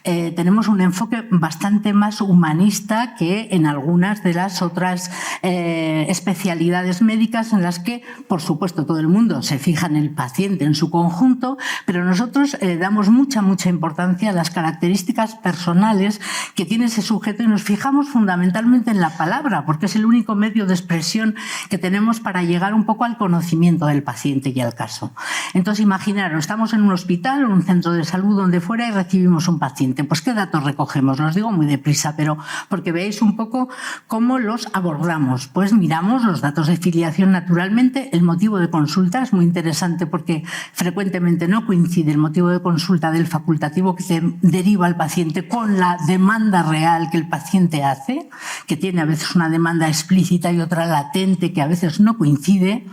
tenemos un enfoque bastante más humanista que en algunas de las otras especialidades médicas en las que, por supuesto, todo el mundo se fija en el paciente en su conjunto, pero nosotros damos mucha importancia a las características personales que tiene ese sujeto y nos fijamos fundamentalmente en la palabra, porque es el único medio de expresión que tenemos para llegar un poco al conocimiento del paciente y al caso. Entonces, imaginaros, estamos en un hospital o en un centro de salud, donde fuera, y recibimos un paciente. Pues, ¿qué datos recogemos? Los digo muy deprisa, pero porque veáis un poco cómo los abordamos. Pues miramos los datos de filiación, naturalmente. El motivo de consulta es muy interesante porque frecuentemente no coincide el motivo de consulta del facultativo que se deriva al paciente con la demanda real que el paciente hace, que tiene a veces una demanda explícita y otra latente que a veces no coincide.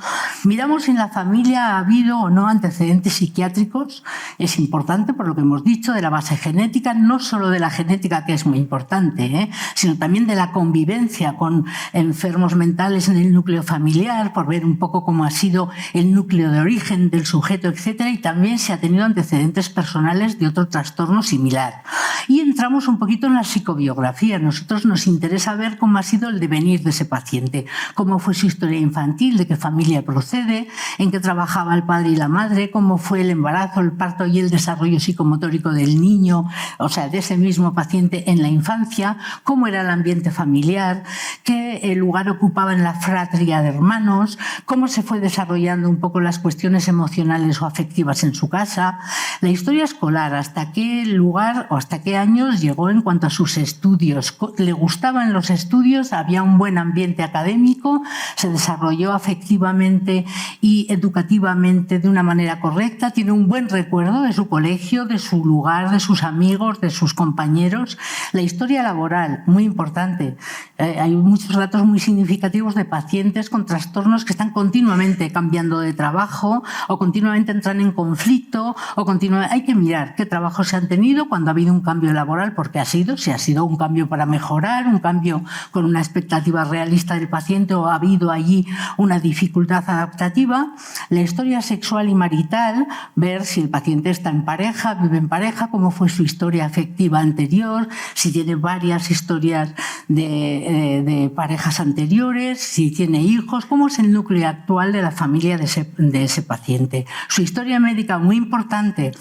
Miramos si en la familia ha habido o no antecedentes psiquiátricos. Es importante, por lo que hemos dicho, de la base genética, no solo de la genética, que es muy importante, sino también de la convivencia con enfermos mentales en el núcleo familiar, por ver un poco cómo ha sido el núcleo de origen del sujeto, etcétera, y también si ha tenido antecedentes personales de otro trastorno similar. Y entramos un poquito en la psicobiografía. A nosotros nos interesa ver cómo ha sido el devenir de ese paciente, cómo fue su historia infantil, de qué familia procede, en qué trabajaba el padre y la madre, cómo fue el embarazo, el parto y el desarrollo psicomotórico del niño, o sea, de ese mismo paciente en la infancia, cómo era el ambiente familiar, qué lugar ocupaba en la fratria de hermanos, cómo se fue desarrollando un poco las cuestiones emocionales o afectivas en su casa, la historia escolar, hasta qué lugar o hasta qué años llegó en cuanto a sus estudios, le gustaban los estudios, había un buen ambiente académico, se desarrolló afectivamente y educativamente de una manera correcta, tiene un buen recuerdo de su colegio, de su lugar, de sus amigos, de sus compañeros. La historia laboral, muy importante. Hay muchos datos muy significativos de pacientes con trastornos que están continuamente cambiando de trabajo o continuamente entran en conflicto o continuamente. Hay que mirar qué trabajos se han tenido cuando ha habido un cambio laboral, porque si ha sido un cambio para mejorar, un cambio con una expectativa realista del paciente o ha habido allí una dificultad adaptativa. La historia sexual y marital, ver si el paciente está en pareja, vive en pareja, cómo fue su historia afectiva anterior, si tiene varias historias de parejas anteriores, si tiene hijos, cómo es el núcleo actual de la familia de ese paciente. Su historia médica, muy importante.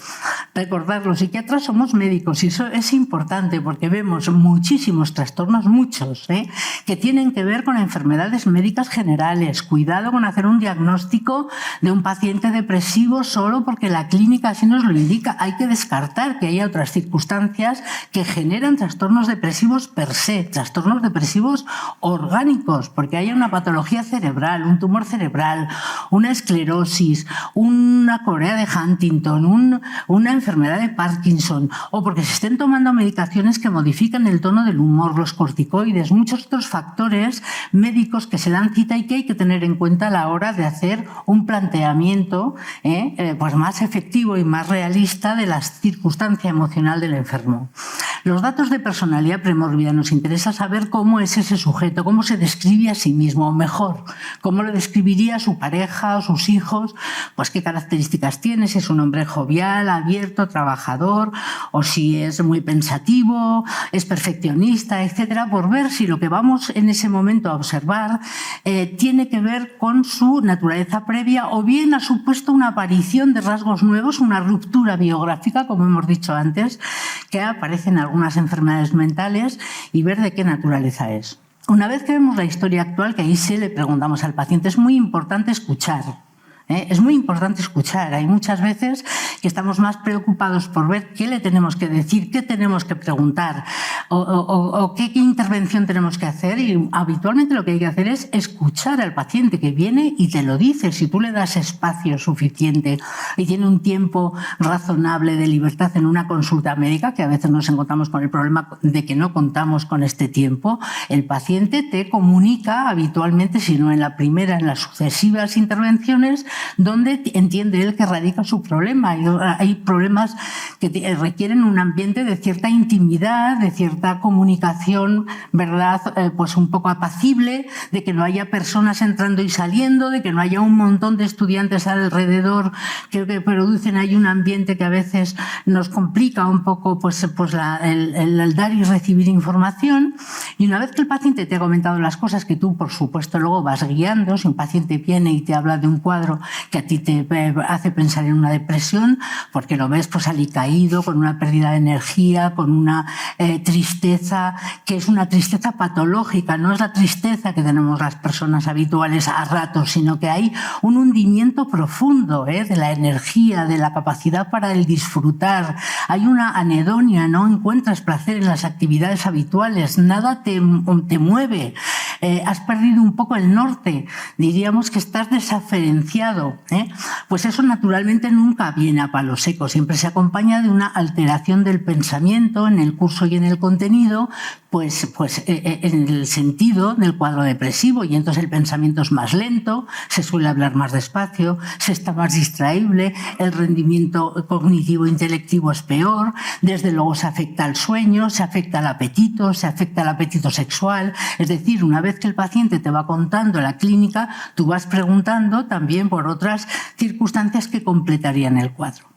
Recordad, los psiquiatras somos médicos y eso es importante porque vemos muchísimos trastornos, muchos, que tienen que ver con enfermedades médicas generales. Cuidado con hacer un diagnóstico de un paciente depresivo solo porque la clínica así nos lo indica. Hay que descartar que haya otras circunstancias que generan trastornos depresivos per se, trastornos depresivos orgánicos, porque haya una patología cerebral, un tumor cerebral, una esclerosis, una corea de Huntington, una enfermedad de Parkinson, o porque se estén tomando medicaciones que modifican el tono del humor, los corticoides, tiroides, muchos otros factores médicos que se dan cita y que hay que tener en cuenta a la hora de hacer un planteamiento pues más efectivo y más realista de la circunstancia emocional del enfermo. Los datos de personalidad premórbida nos interesa saber cómo es ese sujeto, cómo se describe a sí mismo, o mejor, cómo lo describiría a su pareja o sus hijos, pues qué características tiene, si es un hombre jovial, abierto, trabajador, o si es muy pensativo, es perfeccionista, etcétera, por ver si lo que vamos en ese momento a observar tiene que ver con su naturaleza previa o bien ha supuesto una aparición de rasgos nuevos, una ruptura biográfica, como hemos dicho antes, que aparece en algunas enfermedades mentales y ver de qué naturaleza es. Una vez que vemos la historia actual, que ahí sí le preguntamos al paciente, es muy importante escuchar. Es muy importante escuchar. Hay muchas veces que estamos más preocupados por ver qué le tenemos que decir, qué tenemos que preguntar o qué intervención tenemos que hacer, y habitualmente lo que hay que hacer es escuchar al paciente que viene y te lo dice. Si tú le das espacio suficiente y tiene un tiempo razonable de libertad en una consulta médica, que a veces nos encontramos con el problema de que no contamos con este tiempo, el paciente te comunica habitualmente, si no en la primera, en las sucesivas intervenciones, donde entiende él que radica su problema. Hay problemas que requieren un ambiente de cierta intimidad, de cierta comunicación, ¿verdad? Pues un poco apacible, de que no haya personas entrando y saliendo, de que no haya un montón de estudiantes alrededor que producen ahí un ambiente que a veces nos complica un poco el dar y recibir información. Y una vez que el paciente te ha comentado las cosas que tú, por supuesto, luego vas guiando, si un paciente viene y te habla de un cuadro que a ti te hace pensar en una depresión, porque lo ves pues alicaído, con una pérdida de energía, con una tristeza, que es una tristeza patológica, no es la tristeza que tenemos las personas habituales a ratos, sino que hay un hundimiento profundo de la energía, de la capacidad para el disfrutar. Hay una anedonia, no encuentras placer en las actividades habituales, nada te mueve, has perdido un poco el norte, diríamos que estás desaferenciado. Pues eso naturalmente nunca viene a palo seco, siempre se acompaña de una alteración del pensamiento en el curso y en el contenido, pues en el sentido del cuadro depresivo, y entonces el pensamiento es más lento, se suele hablar más despacio, se está más distraíble, el rendimiento cognitivo e intelectivo es peor, desde luego se afecta al sueño, se afecta al apetito sexual. Es decir, una vez que el paciente te va contando la clínica, tú vas preguntando también por otras circunstancias que completarían el cuadro.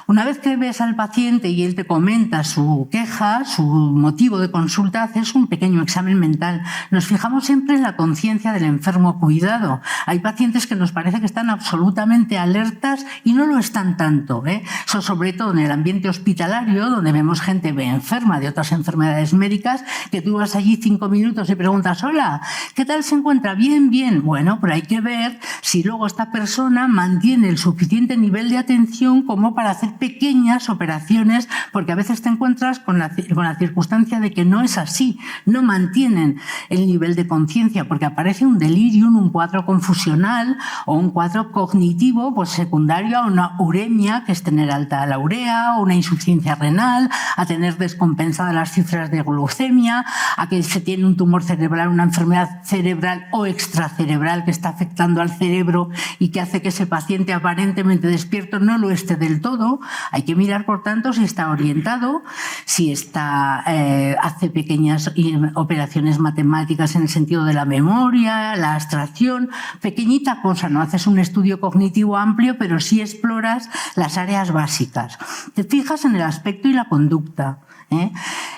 Una vez que ves al paciente y él te comenta su queja, su motivo de consulta, haces un pequeño examen mental. Nos fijamos siempre en la conciencia del enfermo cuidado. Hay pacientes que nos parece que están absolutamente alertas y no lo están tanto. Eso sobre todo en el ambiente hospitalario, donde vemos gente enferma de otras enfermedades médicas, que tú vas allí 5 minutos y preguntas: hola, ¿qué tal se encuentra? Bien, bien. Bueno, pero hay que ver si luego esta persona mantiene el suficiente nivel de atención como para hacer pequeñas operaciones, porque a veces te encuentras con la circunstancia de que no es así, no mantienen el nivel de conciencia, porque aparece un delirium, un cuadro confusional o un cuadro cognitivo pues secundario a una uremia, que es tener alta la urea, o una insuficiencia renal, a tener descompensadas las cifras de glucemia, a que se tiene un tumor cerebral, una enfermedad cerebral o extracerebral que está afectando al cerebro y que hace que ese paciente aparentemente despierto no lo esté del todo. Hay que mirar, por tanto, si está orientado, si hace pequeñas operaciones matemáticas en el sentido de la memoria, la abstracción, pequeñita cosa, no haces un estudio cognitivo amplio, pero sí exploras las áreas básicas. Te fijas en el aspecto y la conducta.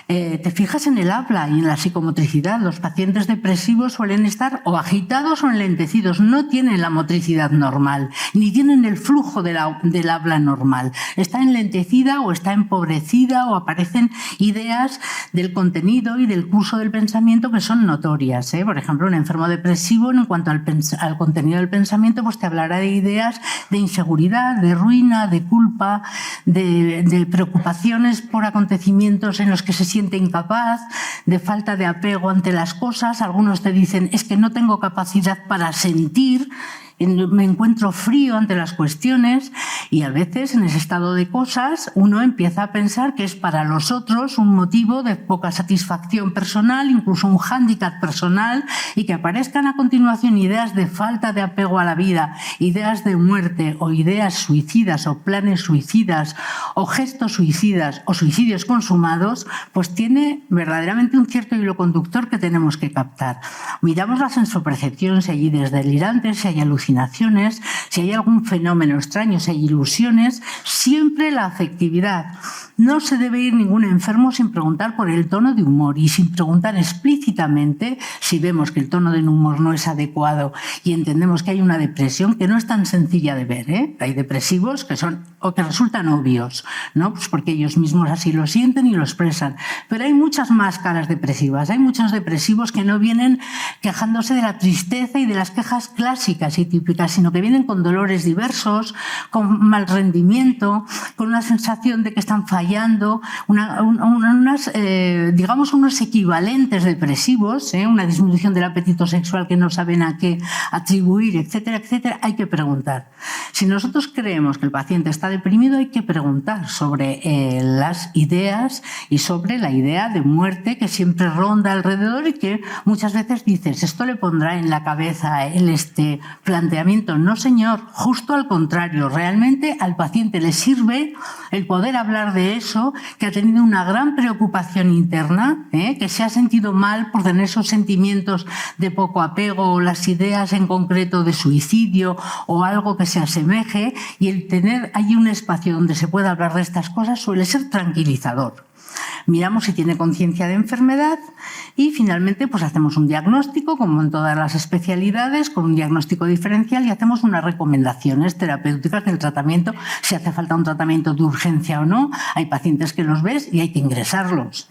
Te fijas en el habla y en la psicomotricidad. Los pacientes depresivos suelen estar o agitados o enlentecidos, no tienen la motricidad normal, ni tienen el flujo del habla normal. Está enlentecida o está empobrecida, o aparecen ideas del contenido y del curso del pensamiento que son notorias. Por ejemplo, un enfermo depresivo, en cuanto al contenido del pensamiento, pues te hablará de ideas de inseguridad, de ruina, de culpa, de preocupaciones por acontecimientos en los que se siente incapaz, de falta de apego ante las cosas. Algunos te dicen: es que no tengo capacidad para sentir. me encuentro frío ante las cuestiones y a veces en ese estado de cosas uno empieza a pensar que es para los otros un motivo de poca satisfacción personal, incluso un hándicap personal, y que aparezcan a continuación ideas de falta de apego a la vida, ideas de muerte o ideas suicidas o planes suicidas o gestos suicidas o suicidios consumados, pues tiene verdaderamente un cierto hilo conductor que tenemos que captar. Miramos la sensopercepción, si hay ideas delirantes, si hay alucinaciones, si hay algún fenómeno extraño, si hay ilusiones, siempre la afectividad. No se debe ir ningún enfermo sin preguntar por el tono de humor y sin preguntar explícitamente si vemos que el tono de humor no es adecuado y entendemos que hay una depresión que no es tan sencilla de ver, ¿eh? Hay depresivos que son o que resultan obvios, ¿no? Pues porque ellos mismos así lo sienten y lo expresan. Pero hay muchas más caras depresivas. Hay muchos depresivos que no vienen quejándose de la tristeza y de las quejas clásicas y típicas, sino que vienen con dolores diversos, con mal rendimiento, con una sensación de que están fallando, digamos unos equivalentes depresivos, una disminución del apetito sexual que no saben a qué atribuir, etcétera, etcétera. Hay que preguntar. Si nosotros creemos que el paciente está deprimido, hay que preguntar sobre las ideas y sobre la idea de muerte que siempre ronda alrededor y que muchas veces dices, esto le pondrá en la cabeza a él este planteamiento. No, señor, justo al contrario. Realmente al paciente le sirve el poder hablar de eso, que ha tenido una gran preocupación interna, que se ha sentido mal por tener esos sentimientos de poco apego o las ideas en concreto de suicidio o algo que se asemeje, y el tener allí un espacio donde se pueda hablar de estas cosas suele ser tranquilizador. Miramos si tiene conciencia de enfermedad y finalmente pues hacemos un diagnóstico, como en todas las especialidades, con un diagnóstico diferencial, y hacemos unas recomendaciones terapéuticas del tratamiento, si hace falta un tratamiento de urgencia o no. Hay pacientes que los ves y hay que ingresarlos,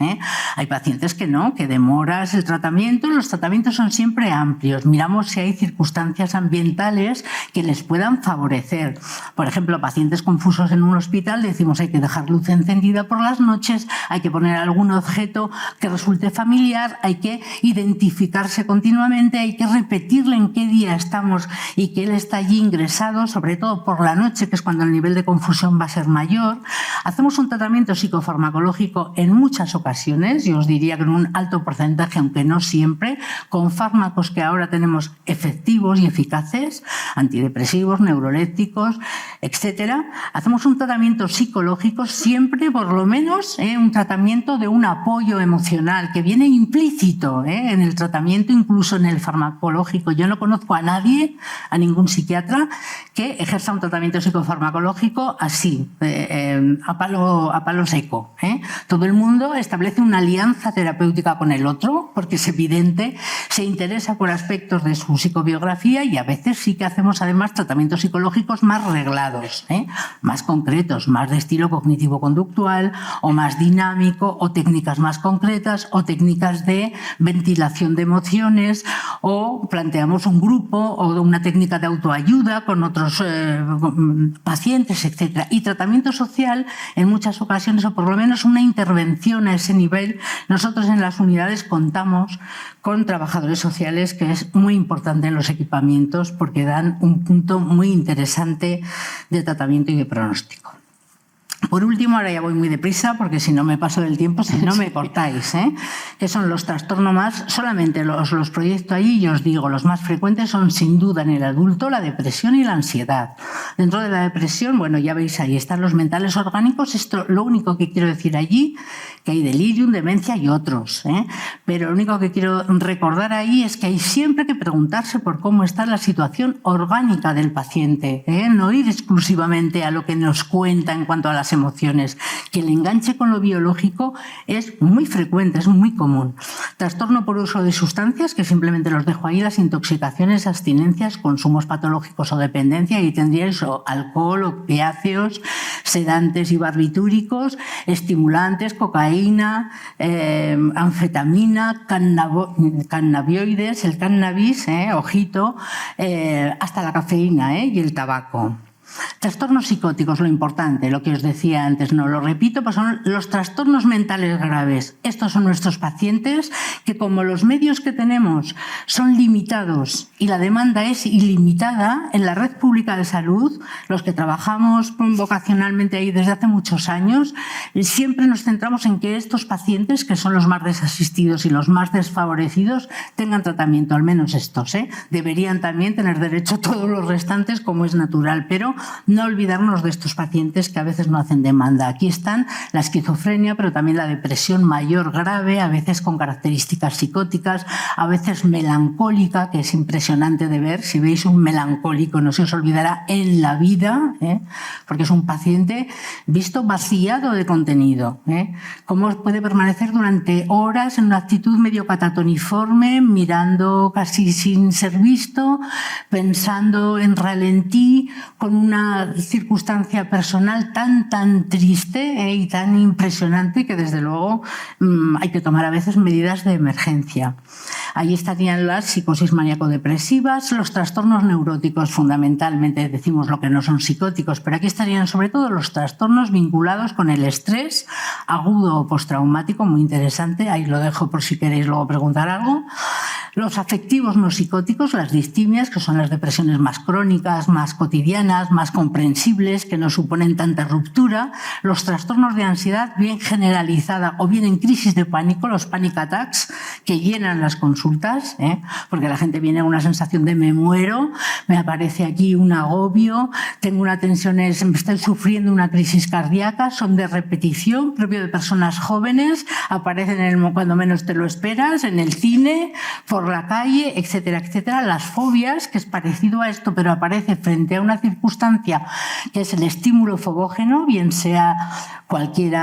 Hay pacientes que no, que demoras el tratamiento. Los tratamientos son siempre amplios. Miramos si hay circunstancias ambientales que les puedan favorecer. Por ejemplo, pacientes confusos en un hospital, decimos hay que dejar luz encendida por las noches, hay que poner algún objeto que resulte familiar, hay que identificarse continuamente, hay que repetirle en qué día estamos y que él está allí ingresado, sobre todo por la noche, que es cuando el nivel de confusión va a ser mayor. Hacemos un tratamiento psicofarmacológico en muchas ocasiones, yo os diría que en un alto porcentaje, aunque no siempre, con fármacos que ahora tenemos efectivos y eficaces, antidepresivos, neurolépticos, etcétera. Hacemos un tratamiento psicológico siempre, por lo menos, un tratamiento de un apoyo emocional que viene implícito en el tratamiento, incluso en el farmacológico. Yo no conozco a nadie, a ningún psiquiatra, que ejerza un tratamiento psicofarmacológico así, a palo seco. Todo el mundo establece una alianza terapéutica con el otro, porque es evidente, se interesa por aspectos de su psicobiografía, y a veces sí que hacemos además tratamientos psicológicos más reglados, más concretos, más de estilo cognitivo-conductual o más dinámico, o técnicas más concretas, o técnicas de ventilación de emociones, o planteamos un grupo o una técnica de autoayuda con otros pacientes, etc. Y tratamiento social en muchas ocasiones, o por lo menos una intervención a ese nivel. Nosotros en las unidades contamos con trabajadores sociales, que es muy importante en los equipamientos porque dan un punto muy interesante de tratamiento y de pronóstico. Por último, ahora ya voy muy deprisa porque si no me paso del tiempo, si no me cortáis, que son los trastornos más, solamente los proyecto ahí y os digo, los más frecuentes son sin duda en el adulto la depresión y la ansiedad. Dentro de la depresión, bueno, ya veis ahí están los mentales orgánicos. Esto, lo único que quiero decir allí, que hay delirium, demencia y otros, pero lo único que quiero recordar ahí es que hay siempre que preguntarse por cómo está la situación orgánica del paciente, no ir exclusivamente a lo que nos cuenta en cuanto a las emociones, que el enganche con lo biológico es muy frecuente, es muy común. Trastorno por uso de sustancias, que simplemente los dejo ahí, las intoxicaciones, abstinencias, consumos patológicos o dependencia, y tendríais alcohol, opiáceos, sedantes y barbitúricos, estimulantes, cocaína, anfetamina, cannabinoides, el cannabis, ojito, hasta la cafeína y el tabaco. Trastornos psicóticos, lo importante, lo que os decía antes, no lo repito, pues son los trastornos mentales graves. Estos son nuestros pacientes que, como los medios que tenemos son limitados y la demanda es ilimitada, en la red pública de salud, los que trabajamos vocacionalmente ahí desde hace muchos años, siempre nos centramos en que estos pacientes, que son los más desasistidos y los más desfavorecidos, tengan tratamiento, al menos estos, ¿eh? Deberían también tener derecho todos los restantes, como es natural, pero no olvidarnos de estos pacientes que a veces no hacen demanda. Aquí están la esquizofrenia, pero también la depresión mayor grave, a veces con características psicóticas, a veces melancólica, que es impresionante de ver. Si veis un melancólico no se os olvidará en la vida, porque es un paciente visto vaciado de contenido. Cómo puede permanecer durante horas en una actitud medio catatoniforme, mirando casi sin ser visto, pensando en ralentí, con una circunstancia personal tan triste y tan impresionante que desde luego hay que tomar a veces medidas de emergencia. Ahí estarían las psicosis maníaco-depresivas, los trastornos neuróticos, fundamentalmente decimos lo que no son psicóticos, pero aquí estarían sobre todo los trastornos vinculados con el estrés agudo o postraumático, muy interesante, ahí lo dejo por si queréis luego preguntar algo. Los afectivos no psicóticos, las distimias, que son las depresiones más crónicas, más cotidianas, más comprensibles, que no suponen tanta ruptura. Los trastornos de ansiedad bien generalizada o bien en crisis de pánico, los panic attacks, que llenan las consultas, porque la gente viene con una sensación de me muero, me aparece aquí un agobio, tengo una tensión, estoy sufriendo una crisis cardíaca, son de repetición, propio de personas jóvenes, aparecen cuando menos te lo esperas, en el cine, por la calle, etcétera, etcétera. Las fobias, que es parecido a esto, pero aparece frente a una circunstancia que es el estímulo fobógeno, bien sea cualquier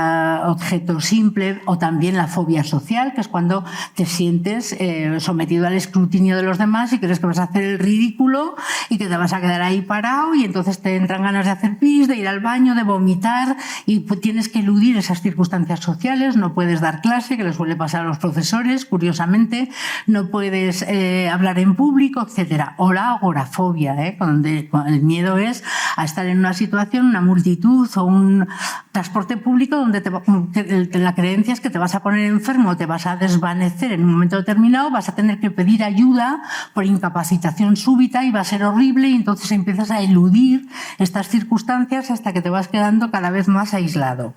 objeto simple, o también la fobia social, que es cuando te sientes sometido al escrutinio de los demás y crees que vas a hacer el ridículo y que te vas a quedar ahí parado y entonces te entran ganas de hacer pis, de ir al baño, de vomitar y tienes que eludir esas circunstancias sociales, no puedes dar clase, que les suele pasar a los profesores, curiosamente, no puedes hablar en público, etcétera. O la agorafobia, donde el miedo es a estar en una situación, una multitud o un transporte público donde la creencia es que te vas a poner enfermo, te vas a desvanecer en un momento determinado, vas a tener que pedir ayuda por incapacitación súbita y va a ser horrible, y entonces empiezas a eludir estas circunstancias hasta que te vas quedando cada vez más aislado.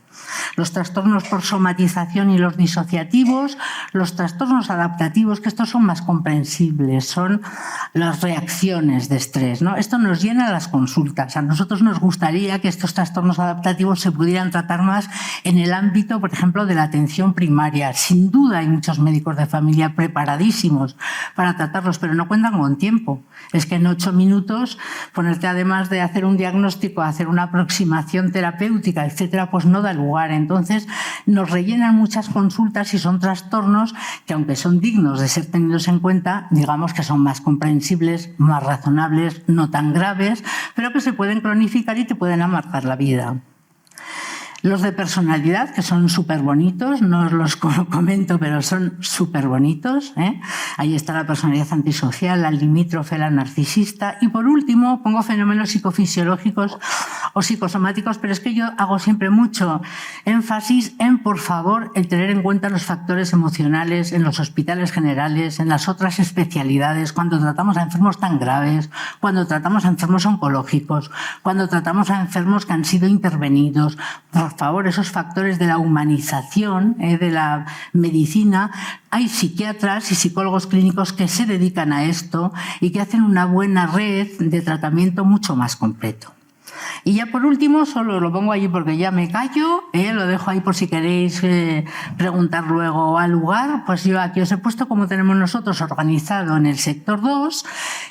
Los trastornos por somatización y los disociativos, los trastornos adaptativos, que estos son más comprensibles, son las reacciones de estrés, ¿no? Esto nos llena las consultas. A nosotros nos gustaría que estos trastornos adaptativos se pudieran tratar más en el ámbito, por ejemplo, de la atención primaria. Sin duda hay muchos médicos de familia preparadísimos para tratarlos, pero no cuentan con tiempo. Es que en 8 minutos ponerte, además de hacer un diagnóstico, hacer una aproximación terapéutica, etcétera, pues no da lugar. Entonces nos rellenan muchas consultas y son trastornos que, aunque son dignos de ser tenidos en cuenta, digamos que son más comprensibles, más razonables, no tan graves, pero que se pueden cronificar y te pueden amargar la vida. Los de personalidad, que son súper bonitos, no os los comento, pero son súper bonitos. Ahí está la personalidad antisocial, la limítrofe, la narcisista. Y por último, pongo fenómenos psicofisiológicos o psicosomáticos, pero es que yo hago siempre mucho énfasis en, por favor, el tener en cuenta los factores emocionales en los hospitales generales, en las otras especialidades, cuando tratamos a enfermos tan graves, cuando tratamos a enfermos oncológicos, cuando tratamos a enfermos que han sido intervenidos. Por favor, esos factores de la humanización de la medicina. Hay psiquiatras y psicólogos clínicos que se dedican a esto y que hacen una buena red de tratamiento mucho más completo. Y ya por último, solo lo pongo allí porque ya me callo, lo dejo ahí por si queréis preguntar luego al lugar. Pues yo aquí os he puesto cómo tenemos nosotros organizado en el sector 2,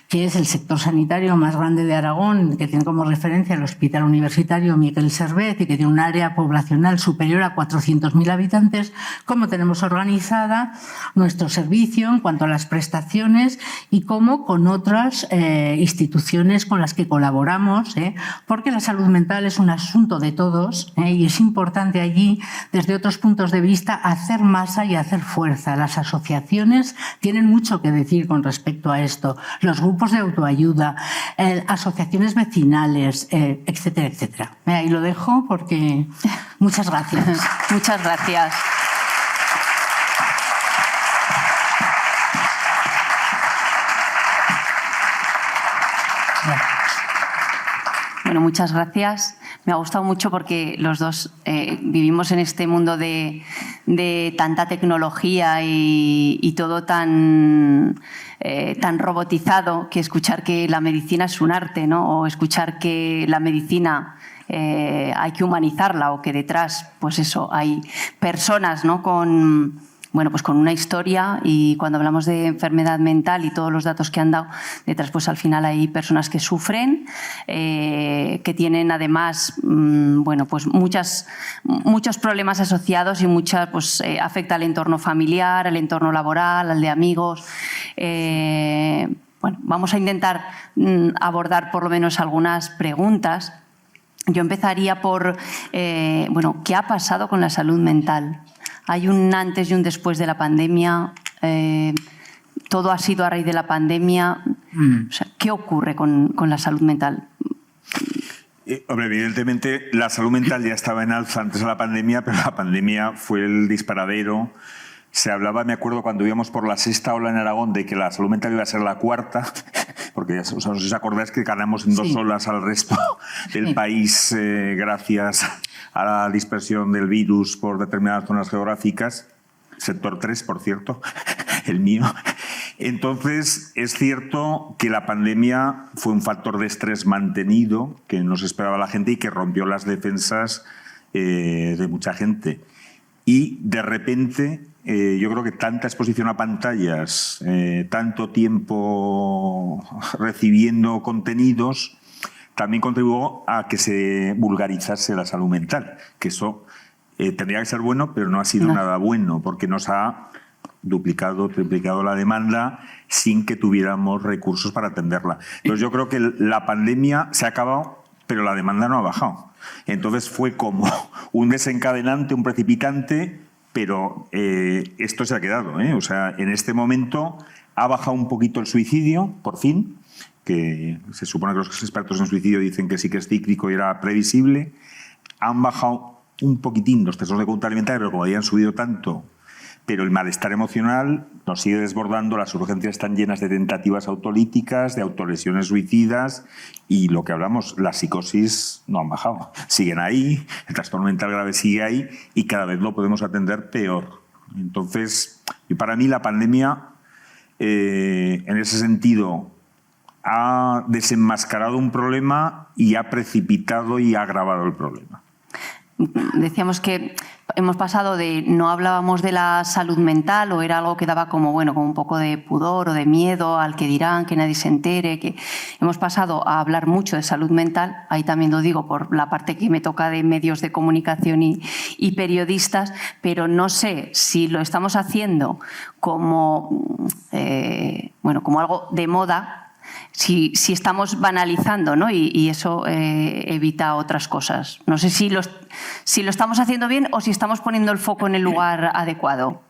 que es el sector sanitario más grande de Aragón, que tiene como referencia el Hospital Universitario Miguel Servet y que tiene un área poblacional superior a 400.000 habitantes, cómo tenemos organizada nuestro servicio en cuanto a las prestaciones y cómo con otras instituciones con las que colaboramos, porque la salud mental es un asunto de todos y es importante allí, desde otros puntos de vista, hacer masa y hacer fuerza. Las asociaciones tienen mucho que decir con respecto a esto. Los grupos grupos de autoayuda, asociaciones vecinales, etcétera, etcétera. Ahí lo dejo porque... Muchas gracias. Muchas gracias. Bueno, muchas gracias. Me ha gustado mucho porque los dos vivimos en este mundo de tanta tecnología y todo tan robotizado, que escuchar que la medicina es un arte, ¿no? O escuchar que la medicina hay que humanizarla, o que detrás, pues eso, hay personas, ¿no? con una historia, y cuando hablamos de enfermedad mental y todos los datos que han dado detrás, pues al final hay personas que sufren, que tienen además pues muchos problemas asociados, y pues afecta al entorno familiar, al entorno laboral, al de amigos. Vamos a intentar abordar por lo menos algunas preguntas. Yo empezaría por, ¿qué ha pasado con la salud mental? Hay un antes y un después de la pandemia. Todo ha sido a raíz de la pandemia. O sea, ¿qué ocurre con la salud mental? Hombre, evidentemente la salud mental ya estaba en alza antes de la pandemia, pero la pandemia fue el disparadero. Se hablaba, me acuerdo, cuando íbamos por la sexta ola en Aragón, de que la salud mental iba a ser la cuarta, porque no sé si os acordáis que ganamos en 2 olas al resto del país gracias a la dispersión del virus por determinadas zonas geográficas. Sector 3, por cierto, el mío. Entonces, es cierto que la pandemia fue un factor de estrés mantenido que no se esperaba la gente y que rompió las defensas de mucha gente. Y, de repente, yo creo que tanta exposición a pantallas, tanto tiempo recibiendo contenidos, también contribuyó a que se vulgarizase la salud mental, que eso tendría que ser bueno, pero no ha sido nada bueno, porque nos ha duplicado, triplicado la demanda sin que tuviéramos recursos para atenderla. Entonces yo creo que la pandemia se ha acabado, pero la demanda no ha bajado. Entonces fue como un desencadenante, un precipitante, pero esto se ha quedado, O sea, en este momento ha bajado un poquito el suicidio, por fin, que se supone que los expertos en suicidio dicen que sí que es cíclico y era previsible. Han bajado un poquitín los trastornos de conducta alimentaria, pero como habían subido tanto, pero el malestar emocional nos sigue desbordando, las urgencias están llenas de tentativas autolíticas, de autolesiones suicidas, y lo que hablamos, la psicosis no han bajado. Siguen ahí, el trastorno mental grave sigue ahí, y cada vez lo podemos atender peor. Entonces, y para mí la pandemia, en ese sentido, ha desenmascarado un problema y ha precipitado y ha agravado el problema. Decíamos que hemos pasado de no hablábamos de la salud mental, o era algo que daba como un poco de pudor o de miedo al que dirán, que nadie se entere, que hemos pasado a hablar mucho de salud mental. Ahí también lo digo por la parte que me toca de medios de comunicación y periodistas, pero no sé si lo estamos haciendo como algo de moda, si estamos banalizando, ¿no? y eso evita otras cosas. No sé si lo estamos haciendo bien o si estamos poniendo el foco en el lugar adecuado.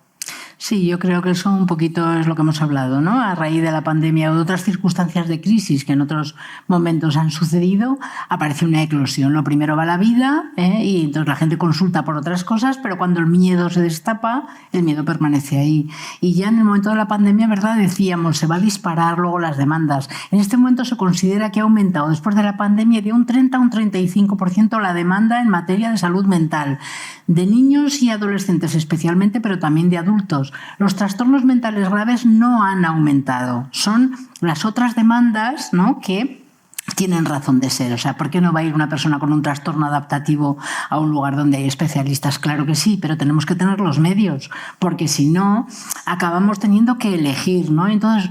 Sí, yo creo que eso un poquito es lo que hemos hablado, ¿no? A raíz de la pandemia o de otras circunstancias de crisis que en otros momentos han sucedido, aparece una eclosión. Lo primero va la vida, y entonces la gente consulta por otras cosas, pero cuando el miedo se destapa, el miedo permanece ahí. Y ya en el momento de la pandemia, ¿verdad? Decíamos, se va a disparar luego las demandas. En este momento se considera que ha aumentado después de la pandemia de un 30 a un 35% la demanda en materia de salud mental, de niños y adolescentes especialmente, pero también de adultos. Los trastornos mentales graves no han aumentado. Son las otras demandas, ¿no?, que tienen razón de ser. O sea, ¿por qué no va a ir una persona con un trastorno adaptativo a un lugar donde hay especialistas? Claro que sí, pero tenemos que tener los medios, porque si no, acabamos teniendo que elegir, ¿no? Entonces,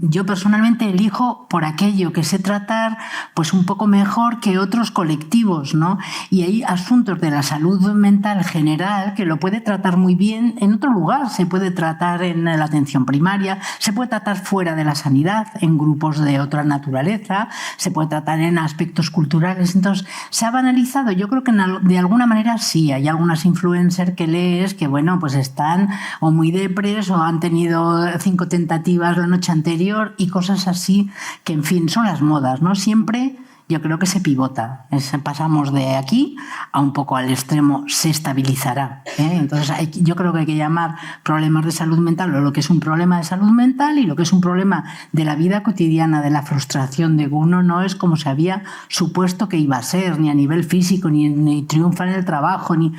yo personalmente elijo por aquello que sé tratar pues un poco mejor que otros colectivos, ¿no? Y hay asuntos de la salud mental general que lo puede tratar muy bien en otro lugar. Se puede tratar en la atención primaria, se puede tratar fuera de la sanidad, en grupos de otra naturaleza, se puede tratar en aspectos culturales. Entonces, ¿se ha banalizado? Yo creo que de alguna manera sí. Hay algunas influencers que lees que, bueno, pues están o muy depres o han tenido 5 tentativas la noche anterior y cosas así que, en fin, son las modas, ¿no? Siempre yo creo que se pivota. Pasamos de aquí a un poco al extremo, se estabilizará, ¿eh? Entonces, yo creo que hay que llamar problemas de salud mental o lo que es un problema de salud mental y lo que es un problema de la vida cotidiana, de la frustración de uno no es como se había supuesto que iba a ser, ni a nivel físico, ni triunfa en el trabajo, ni...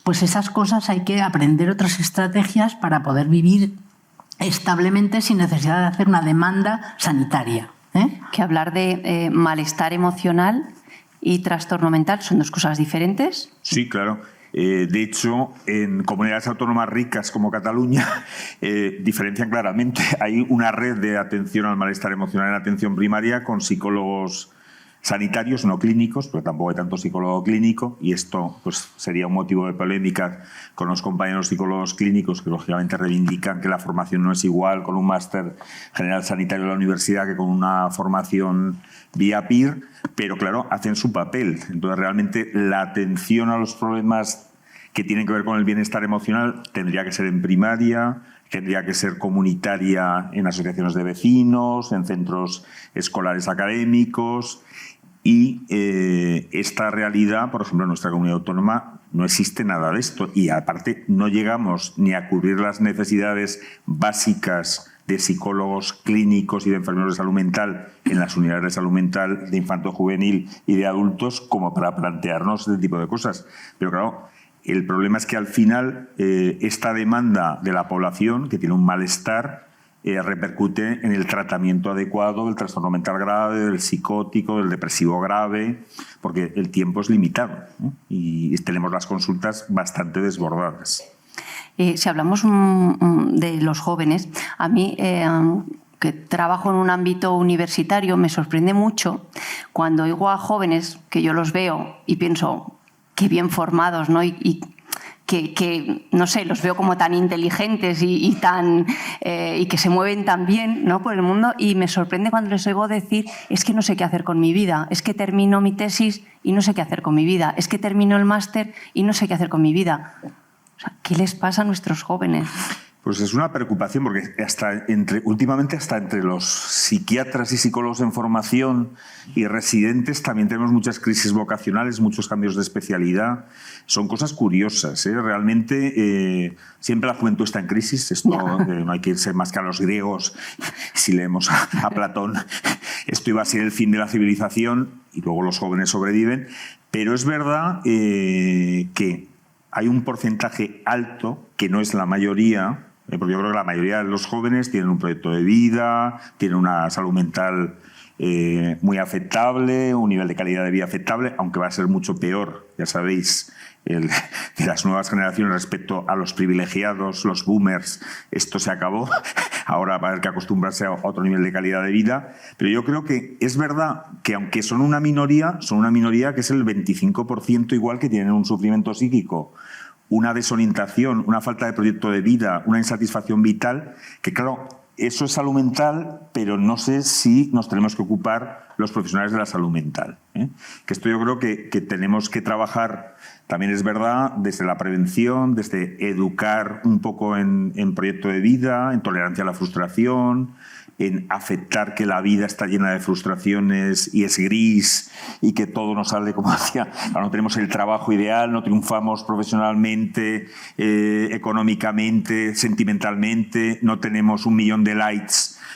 Pues esas cosas hay que aprender otras estrategias para poder vivir establemente sin necesidad de hacer una demanda sanitaria. Que hablar de malestar emocional y trastorno mental son dos cosas diferentes. Sí, claro. De hecho, en comunidades autónomas ricas como Cataluña diferencian claramente. Hay una red de atención al malestar emocional en atención primaria con psicólogos sanitarios, no clínicos, pero tampoco hay tanto psicólogo clínico, y esto pues sería un motivo de polémica con los compañeros psicólogos clínicos que lógicamente reivindican que la formación no es igual con un máster general sanitario de la universidad que con una formación vía peer, pero claro, hacen su papel. Entonces realmente la atención a los problemas que tienen que ver con el bienestar emocional tendría que ser en primaria, tendría que ser comunitaria en asociaciones de vecinos, en centros escolares académicos. Y esta realidad, por ejemplo, en nuestra comunidad autónoma no existe nada de esto. Y aparte no llegamos ni a cubrir las necesidades básicas de psicólogos clínicos y de enfermeros de salud mental en las unidades de salud mental de infanto-juvenil y de adultos como para plantearnos este tipo de cosas. Pero claro, el problema es que al final esta demanda de la población, que tiene un malestar, repercute en el tratamiento adecuado del trastorno mental grave, del psicótico, del depresivo grave, porque el tiempo es limitado, ¿no? Y tenemos las consultas bastante desbordadas. Si hablamos de los jóvenes, a mí que trabajo en un ámbito universitario me sorprende mucho cuando oigo a jóvenes que yo los veo y pienso qué bien formados, ¿no? Y que no sé, los veo como tan inteligentes y que se mueven tan bien, ¿no?, por el mundo, y me sorprende cuando les oigo decir es que no sé qué hacer con mi vida, es que termino mi tesis y no sé qué hacer con mi vida, es que termino el máster y no sé qué hacer con mi vida. O sea, ¿qué les pasa a nuestros jóvenes? Pues es una preocupación porque últimamente hasta entre los psiquiatras y psicólogos en formación y residentes también tenemos muchas crisis vocacionales, muchos cambios de especialidad. Son cosas curiosas, ¿eh? Realmente siempre la juventud está en crisis. Esto no hay que irse más que a los griegos. Si leemos a Platón, esto iba a ser el fin de la civilización y luego los jóvenes sobreviven. Pero es verdad que hay un porcentaje alto, que no es la mayoría, porque yo creo que la mayoría de los jóvenes tienen un proyecto de vida, tienen una salud mental muy aceptable, un nivel de calidad de vida aceptable, aunque va a ser mucho peor, ya sabéis, de las nuevas generaciones respecto a los privilegiados, los boomers. Esto se acabó, ahora va a haber que acostumbrarse a otro nivel de calidad de vida. Pero yo creo que es verdad que aunque son una minoría que es el 25% igual que tienen un sufrimiento psíquico, una desorientación, una falta de proyecto de vida, una insatisfacción vital, que claro, eso es salud mental, pero no sé si nos tenemos que ocupar los profesionales de la salud mental, ¿eh? Que esto yo creo que tenemos que trabajar, también es verdad, desde la prevención, desde educar un poco en proyecto de vida, en tolerancia a la frustración, en aceptar que la vida está llena de frustraciones y es gris y que todo nos sale como decía. Ahora no tenemos el trabajo ideal, no triunfamos profesionalmente, económicamente, sentimentalmente, no tenemos 1 millón de likes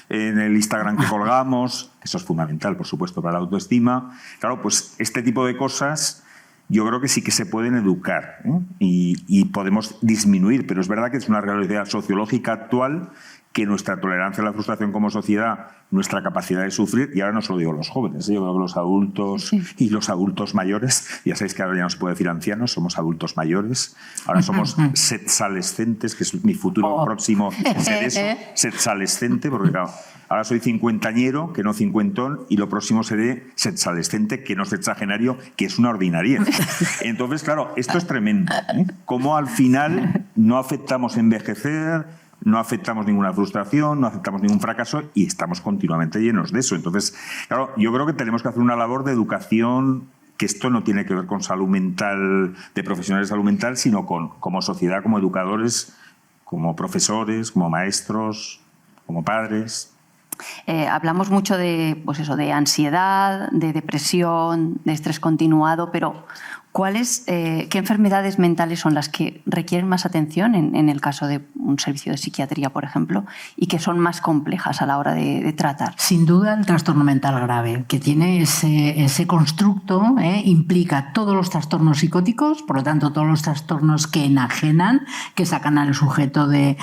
en el Instagram que colgamos. Eso es fundamental, por supuesto, para la autoestima. Claro, pues este tipo de cosas yo creo que sí que se pueden educar, ¿eh? Y podemos disminuir, pero es verdad que es una realidad sociológica actual que nuestra tolerancia a la frustración como sociedad, nuestra capacidad de sufrir, y ahora no solo digo los jóvenes, yo creo que los adultos y los adultos mayores, ya sabéis que ahora ya no se puede decir ancianos, somos adultos mayores, ahora somos setsalescentes, que es mi futuro próximo ser eso, setsalescente, porque claro, ahora soy cincuentañero, que no cincuentón, y lo próximo seré setsalescente, que no sexagenario, que es una ordinaria. Entonces, claro, esto es tremendo, ¿eh? Cómo al final no aceptamos envejecer, no aceptamos ninguna frustración, no aceptamos ningún fracaso y estamos continuamente llenos de eso. Entonces, claro, yo creo que tenemos que hacer una labor de educación, que esto no tiene que ver con salud mental, de profesionales de salud mental, sino como sociedad, como educadores, como profesores, como maestros, como padres. Hablamos mucho de, pues eso, de ansiedad, de depresión, de estrés continuado, pero ¿qué enfermedades mentales son las que requieren más atención en el caso de un servicio de psiquiatría, por ejemplo, y que son más complejas a la hora de tratar? Sin duda, el trastorno mental grave, que tiene ese constructo, implica todos los trastornos psicóticos, por lo tanto, todos los trastornos que enajenan, que sacan al sujeto del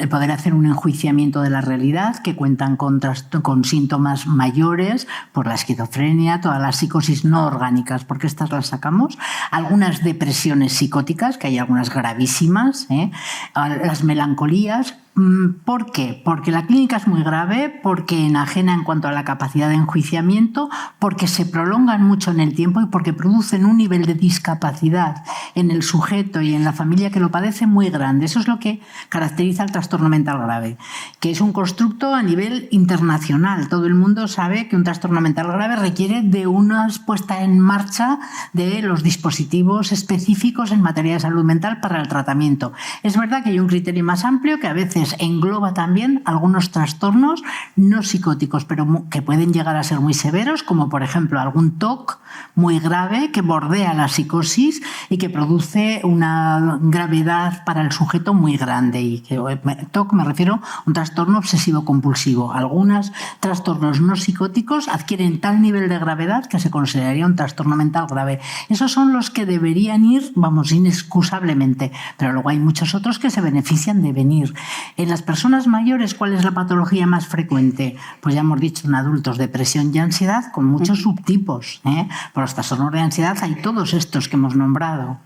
poder hacer un enjuiciamiento de la realidad, que cuentan con síntomas mayores, por la esquizofrenia, todas las psicosis no orgánicas, porque estas las sacamos. Algunas depresiones psicóticas, que hay algunas gravísimas, las melancolías. ¿Por qué? Porque la clínica es muy grave, porque enajena en cuanto a la capacidad de enjuiciamiento, porque se prolongan mucho en el tiempo y porque producen un nivel de discapacidad en el sujeto y en la familia que lo padece muy grande. Eso es lo que caracteriza el trastorno mental grave, que es un constructo a nivel internacional. Todo el mundo sabe que un trastorno mental grave requiere de una puesta en marcha de los dispositivos específicos en materia de salud mental para el tratamiento. Es verdad que hay un criterio más amplio que a veces engloba también algunos trastornos no psicóticos, pero que pueden llegar a ser muy severos, como por ejemplo algún TOC muy grave que bordea la psicosis y que produce una gravedad para el sujeto muy grande. Y que TOC me refiero a un trastorno obsesivo-compulsivo. Algunos trastornos no psicóticos adquieren tal nivel de gravedad que se consideraría un trastorno mental grave. Esos son los que deberían ir, inexcusablemente, pero luego hay muchos otros que se benefician de venir. En las personas mayores, ¿cuál es la patología más frecuente? Pues ya hemos dicho, en adultos, depresión y ansiedad con muchos subtipos. Por los trastornos de ansiedad hay todos estos que hemos nombrado.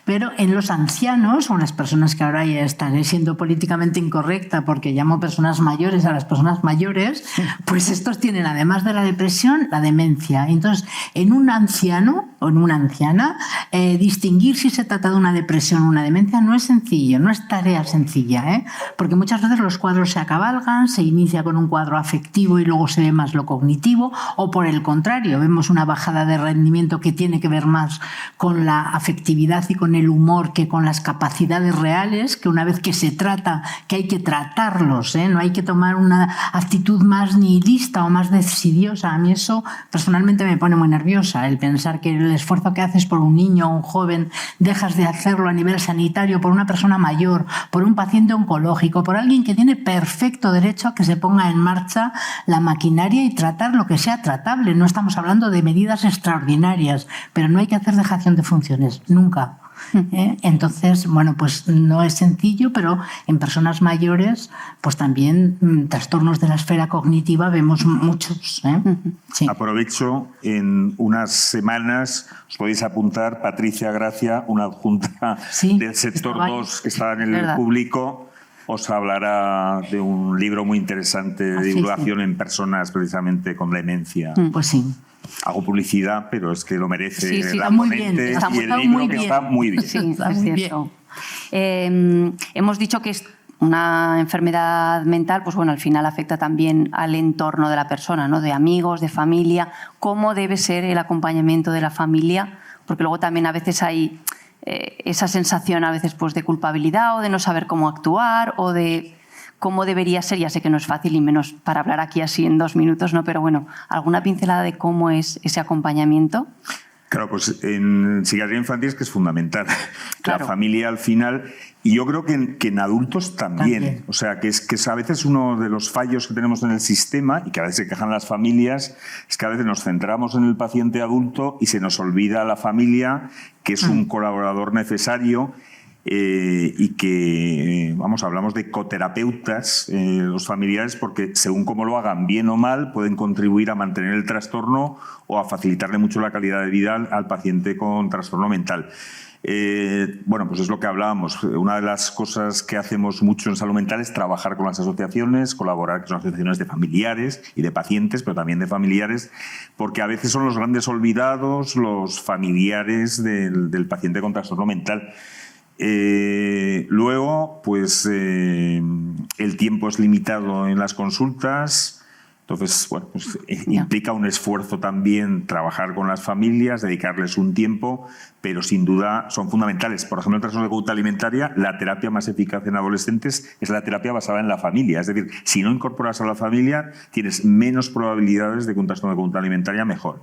Pero en los ancianos, o en las personas que ahora ya estaré siendo políticamente incorrecta porque llamo personas mayores a las personas mayores, pues estos tienen, además de la depresión, la demencia. Entonces, en un anciano o en una anciana, distinguir si se trata de una depresión o una demencia no es sencillo, no es tarea sencilla, porque muchas veces los cuadros se acabalgan, se inicia con un cuadro afectivo y luego se ve más lo cognitivo, o por el contrario, vemos una bajada de rendimiento que tiene que ver más con la afectividad y con el humor que con las capacidades reales, que una vez que se trata, que hay que tratarlos, no hay que tomar una actitud más nihilista o más decidiosa. A mí eso personalmente me pone muy nerviosa, el pensar que el esfuerzo que haces por un niño o un joven dejas de hacerlo a nivel sanitario por una persona mayor, por un paciente oncológico, por alguien que tiene perfecto derecho a que se ponga en marcha la maquinaria y tratar lo que sea tratable. No estamos hablando de medidas extraordinarias, pero no hay que hacer dejación de funciones, nunca. Entonces, pues no es sencillo, pero en personas mayores, pues también trastornos de la esfera cognitiva vemos muchos. Sí. Aprovecho, en unas semanas os podéis apuntar, Patricia Gracia, una adjunta del sector 2 que está en el público, os hablará de un libro muy interesante de divulgación en personas precisamente con demencia. Pues sí. Hago publicidad, pero es que lo merece está muy bien, y el libro que está muy bien. Sí, es cierto. Hemos dicho que es una enfermedad mental, pues al final afecta también al entorno de la persona, ¿no? De amigos, de familia. ¿Cómo debe ser el acompañamiento de la familia? Porque luego también a veces hay esa sensación a veces pues de culpabilidad o de no saber cómo actuar o de cómo debería ser. Ya sé que no es fácil y menos para hablar aquí así en 2 minutos, ¿no? Pero ¿alguna pincelada de cómo es ese acompañamiento? Claro, pues en psiquiatría infantil es que es fundamental. Claro. La familia al final, y yo creo que en adultos también. O sea, que es a veces uno de los fallos que tenemos en el sistema y que a veces se quejan las familias, es que a veces nos centramos en el paciente adulto y se nos olvida la familia, que es un colaborador necesario. Y que, hablamos de coterapeutas, los familiares, porque según cómo lo hagan, bien o mal, pueden contribuir a mantener el trastorno o a facilitarle mucho la calidad de vida al paciente con trastorno mental. Pues es lo que hablábamos. Una de las cosas que hacemos mucho en salud mental es trabajar con las asociaciones, colaborar con las asociaciones de familiares y de pacientes, pero también de familiares, porque a veces son los grandes olvidados los familiares del paciente con trastorno mental. Luego, pues el tiempo es limitado en las consultas. Entonces, bueno, pues implica un esfuerzo también trabajar con las familias, dedicarles un tiempo, pero sin duda son fundamentales. Por ejemplo, en trastornos de conducta alimentaria, la terapia más eficaz en adolescentes es la terapia basada en la familia. Es decir, si no incorporas a la familia, tienes menos probabilidades de que un trastorno de conducta alimentaria mejore.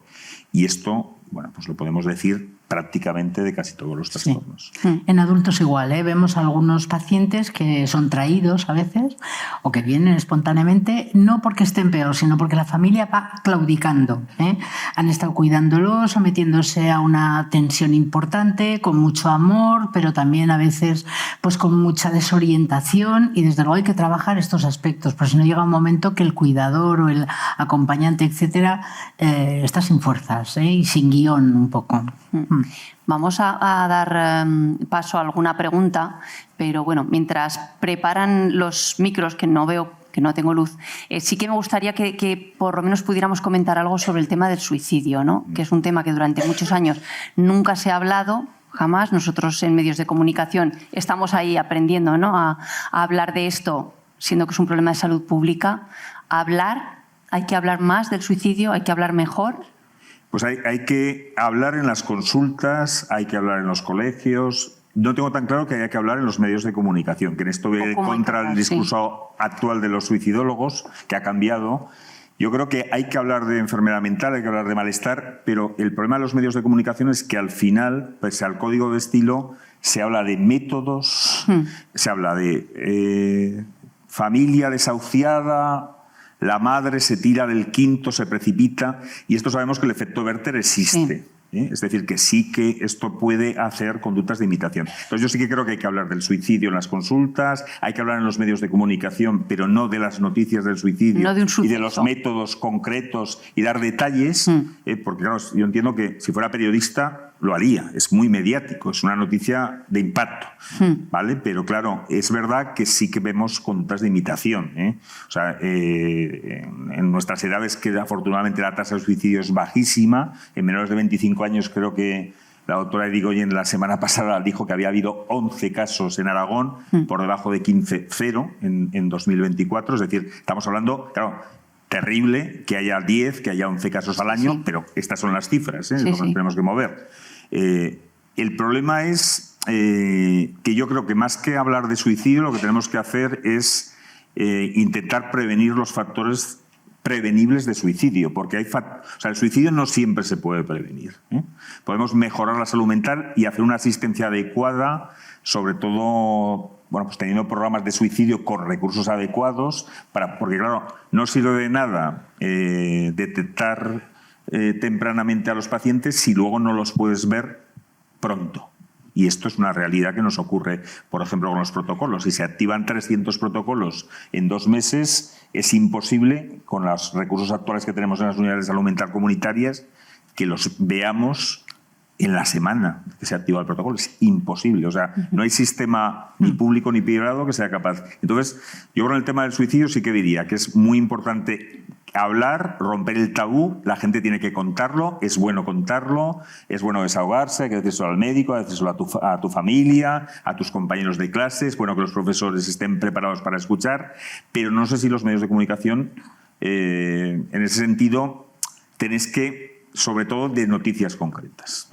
Y esto, bueno, pues lo podemos decir prácticamente de casi todos los trastornos. Sí. En adultos igual, vemos algunos pacientes que son traídos a veces o que vienen espontáneamente, no porque estén peor, sino porque la familia va claudicando. Han estado cuidándolos, sometiéndose a una tensión importante, con mucho amor, pero también a veces pues con mucha desorientación, y desde luego hay que trabajar estos aspectos, porque si no llega un momento que el cuidador o el acompañante, etcétera, está sin fuerzas y sin guión un poco. Vamos a dar paso a alguna pregunta, pero bueno, mientras preparan los micros, que no veo, que no tengo luz, sí que me gustaría que por lo menos pudiéramos comentar algo sobre el tema del suicidio, ¿no? Que es un tema que durante muchos años nunca se ha hablado, jamás. Nosotros en medios de comunicación estamos ahí aprendiendo, ¿no? a hablar de esto, siendo que es un problema de salud pública. Hay que hablar más del suicidio, hay que hablar mejor. Pues hay que hablar en las consultas, hay que hablar en los colegios. No tengo tan claro que haya que hablar en los medios de comunicación, que en esto voy contra el discurso actual de los suicidólogos, que ha cambiado. Yo creo que hay que hablar de enfermedad mental, hay que hablar de malestar, pero el problema de los medios de comunicación es que al final, pese al código de estilo, se habla de métodos, se habla de familia desahuciada, la madre se tira del quinto, se precipita, y esto sabemos que el efecto Werther existe. Sí. Es decir, que sí que esto puede hacer conductas de imitación. Entonces yo sí que creo que hay que hablar del suicidio en las consultas, hay que hablar en los medios de comunicación, pero no de las noticias del suicidio, no de un suceso, y de los métodos concretos y dar detalles, porque claro, yo entiendo que si fuera periodista lo haría, es muy mediático, es una noticia de impacto, ¿vale? Pero claro, es verdad que sí que vemos conductas de imitación, O sea, en nuestras edades, que afortunadamente la tasa de suicidio es bajísima, en menores de 25 años creo que la doctora Irigoyen la semana pasada dijo que había habido 11 casos en Aragón, por debajo de 15, 0 en 2024, es decir, estamos hablando, claro, terrible que haya 10, que haya 11 casos al año, pero estas son las cifras, lo que tenemos que mover. El problema es que yo creo que más que hablar de suicidio, lo que tenemos que hacer es intentar prevenir los factores prevenibles de suicidio, porque el suicidio no siempre se puede prevenir. Podemos mejorar la salud mental y hacer una asistencia adecuada, sobre todo pues teniendo programas de suicidio con recursos adecuados, porque claro, no sirve de nada detectar tempranamente a los pacientes si luego no los puedes ver pronto. Y esto es una realidad que nos ocurre, por ejemplo, con los protocolos. Si se activan 300 protocolos en 2 meses, es imposible, con los recursos actuales que tenemos en las unidades de salud mental comunitarias, que los veamos en la semana que se activa el protocolo. Es imposible. O sea, no hay sistema ni público ni privado que sea capaz. Entonces, yo con el tema del suicidio sí que diría que es muy importante hablar, romper el tabú, la gente tiene que contarlo, es bueno desahogarse, hay que decírselo al médico, hay que decírselo a tu familia, a tus compañeros de clase, es bueno que los profesores estén preparados para escuchar, pero no sé si los medios de comunicación, en ese sentido, tenéis que, sobre todo, de noticias concretas.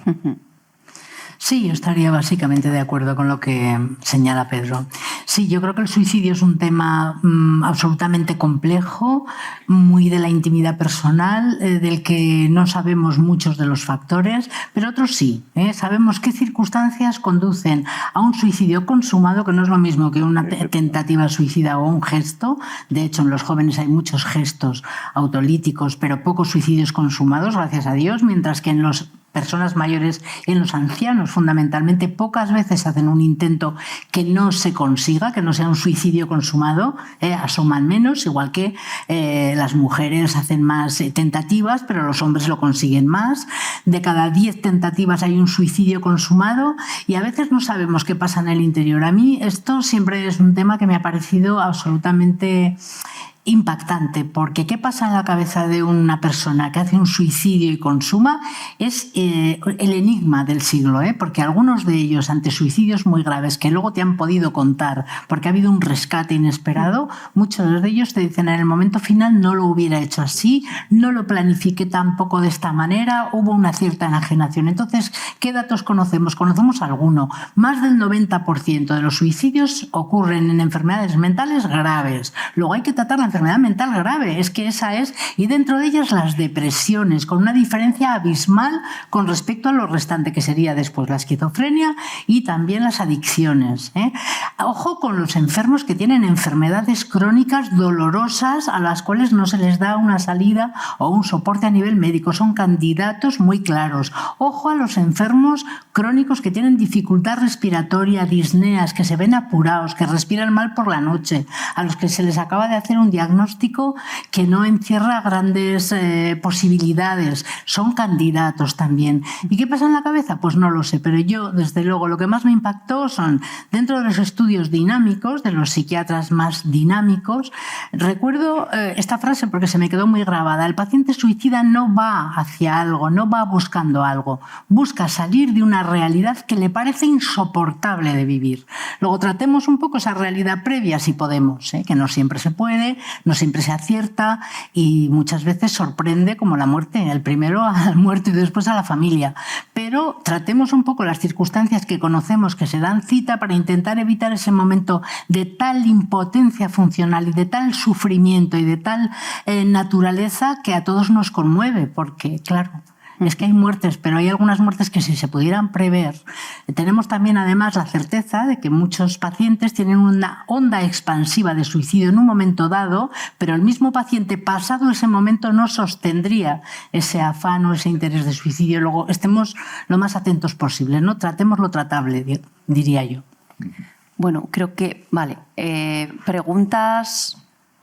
Sí, yo estaría básicamente de acuerdo con lo que señala Pedro. Sí, yo creo que el suicidio es un tema absolutamente complejo, muy de la intimidad personal, del que no sabemos muchos de los factores, pero otros sí. Sabemos qué circunstancias conducen a un suicidio consumado, que no es lo mismo que una tentativa suicida o un gesto. De hecho, en los jóvenes hay muchos gestos autolíticos, pero pocos suicidios consumados, gracias a Dios, mientras que en los personas mayores y en los ancianos, fundamentalmente, pocas veces hacen un intento que no se consiga, que no sea un suicidio consumado, asoman menos, igual que las mujeres hacen más tentativas, pero los hombres lo consiguen más. De cada 10 tentativas hay un suicidio consumado y a veces no sabemos qué pasa en el interior. A mí esto siempre es un tema que me ha parecido absolutamente impactante, porque ¿qué pasa en la cabeza de una persona que hace un suicidio y consuma? Es el enigma del siglo, porque algunos de ellos, ante suicidios muy graves que luego te han podido contar porque ha habido un rescate inesperado, muchos de ellos te dicen en el momento final no lo hubiera hecho así, no lo planifiqué tampoco de esta manera, hubo una cierta enajenación. Entonces, ¿qué datos conocemos? Conocemos alguno. Más del 90% de los suicidios ocurren en enfermedades mentales graves. Luego hay que tratar la enfermedad mental grave, es que esa es, y dentro de ellas las depresiones, con una diferencia abismal con respecto a lo restante, que sería después la esquizofrenia y también las adicciones. Ojo con los enfermos que tienen enfermedades crónicas dolorosas a las cuales no se les da una salida o un soporte a nivel médico, son candidatos muy claros. Ojo a los enfermos crónicos que tienen dificultad respiratoria, disneas, que se ven apurados, que respiran mal por la noche, a los que se les acaba de hacer un diagnóstico que no encierra grandes posibilidades, son candidatos también. ¿Y qué pasa en la cabeza? Pues no lo sé, pero yo, desde luego, lo que más me impactó son, dentro de los estudios dinámicos, de los psiquiatras más dinámicos, recuerdo esta frase porque se me quedó muy grabada: el paciente suicida no va hacia algo, no va buscando algo, busca salir de una realidad que le parece insoportable de vivir. Luego tratemos un poco esa realidad previa si podemos, que no siempre se puede, no siempre se acierta y muchas veces sorprende, como la muerte, el primero al muerto y después a la familia. Pero tratemos un poco las circunstancias que conocemos que se dan cita para intentar evitar ese momento de tal impotencia funcional y de tal sufrimiento y de tal naturaleza que a todos nos conmueve, porque claro, es que hay muertes, pero hay algunas muertes que si se pudieran prever. Tenemos también además la certeza de que muchos pacientes tienen una onda expansiva de suicidio en un momento dado, pero el mismo paciente pasado ese momento no sostendría ese afán o ese interés de suicidio. Luego estemos lo más atentos posible, ¿no? Tratemos lo tratable, diría yo. Bueno, creo que, vale, preguntas,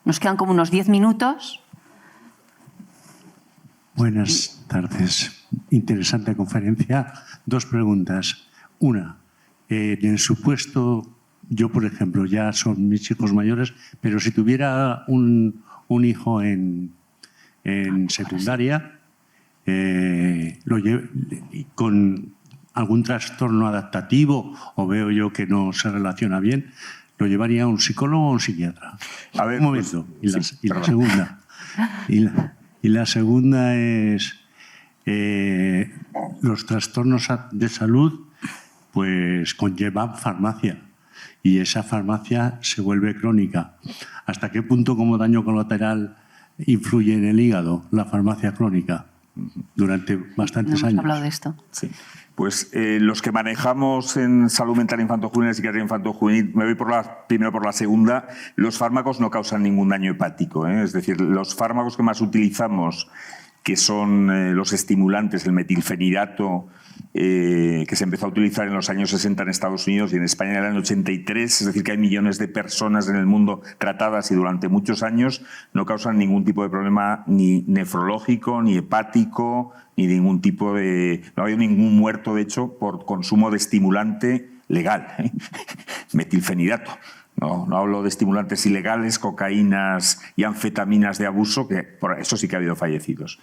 nos quedan como unos 10 minutos. Buenas tardes. Interesante conferencia. 2 preguntas. Una, en el supuesto, yo por ejemplo, ya son mis hijos mayores, pero si tuviera un hijo en secundaria, con algún trastorno adaptativo o veo yo que no se relaciona bien, ¿lo llevaría a un psicólogo o a un psiquiatra? A ver, un momento. Pues, la segunda. Y la segunda es los trastornos de salud pues conllevan farmacia y esa farmacia se vuelve crónica. ¿Hasta qué punto como daño colateral influye en el hígado la farmacia crónica durante bastantes años? Hemos hablado de esto. Sí. Pues los que manejamos en salud mental infanto-juvenil, psiquiatría infanto-juvenil, me voy primero por la segunda, los fármacos no causan ningún daño hepático. Es decir, los fármacos que más utilizamos, que son los estimulantes, el metilfenidato, que se empezó a utilizar en los años 60 en Estados Unidos y en España en el año 83, es decir, que hay millones de personas en el mundo tratadas y durante muchos años no causan ningún tipo de problema ni nefrológico, ni hepático, ni ningún tipo de... No ha habido ningún muerto, de hecho, por consumo de estimulante legal, metilfenidato. No hablo de estimulantes ilegales, cocaínas y anfetaminas de abuso, que por eso sí que ha habido fallecidos.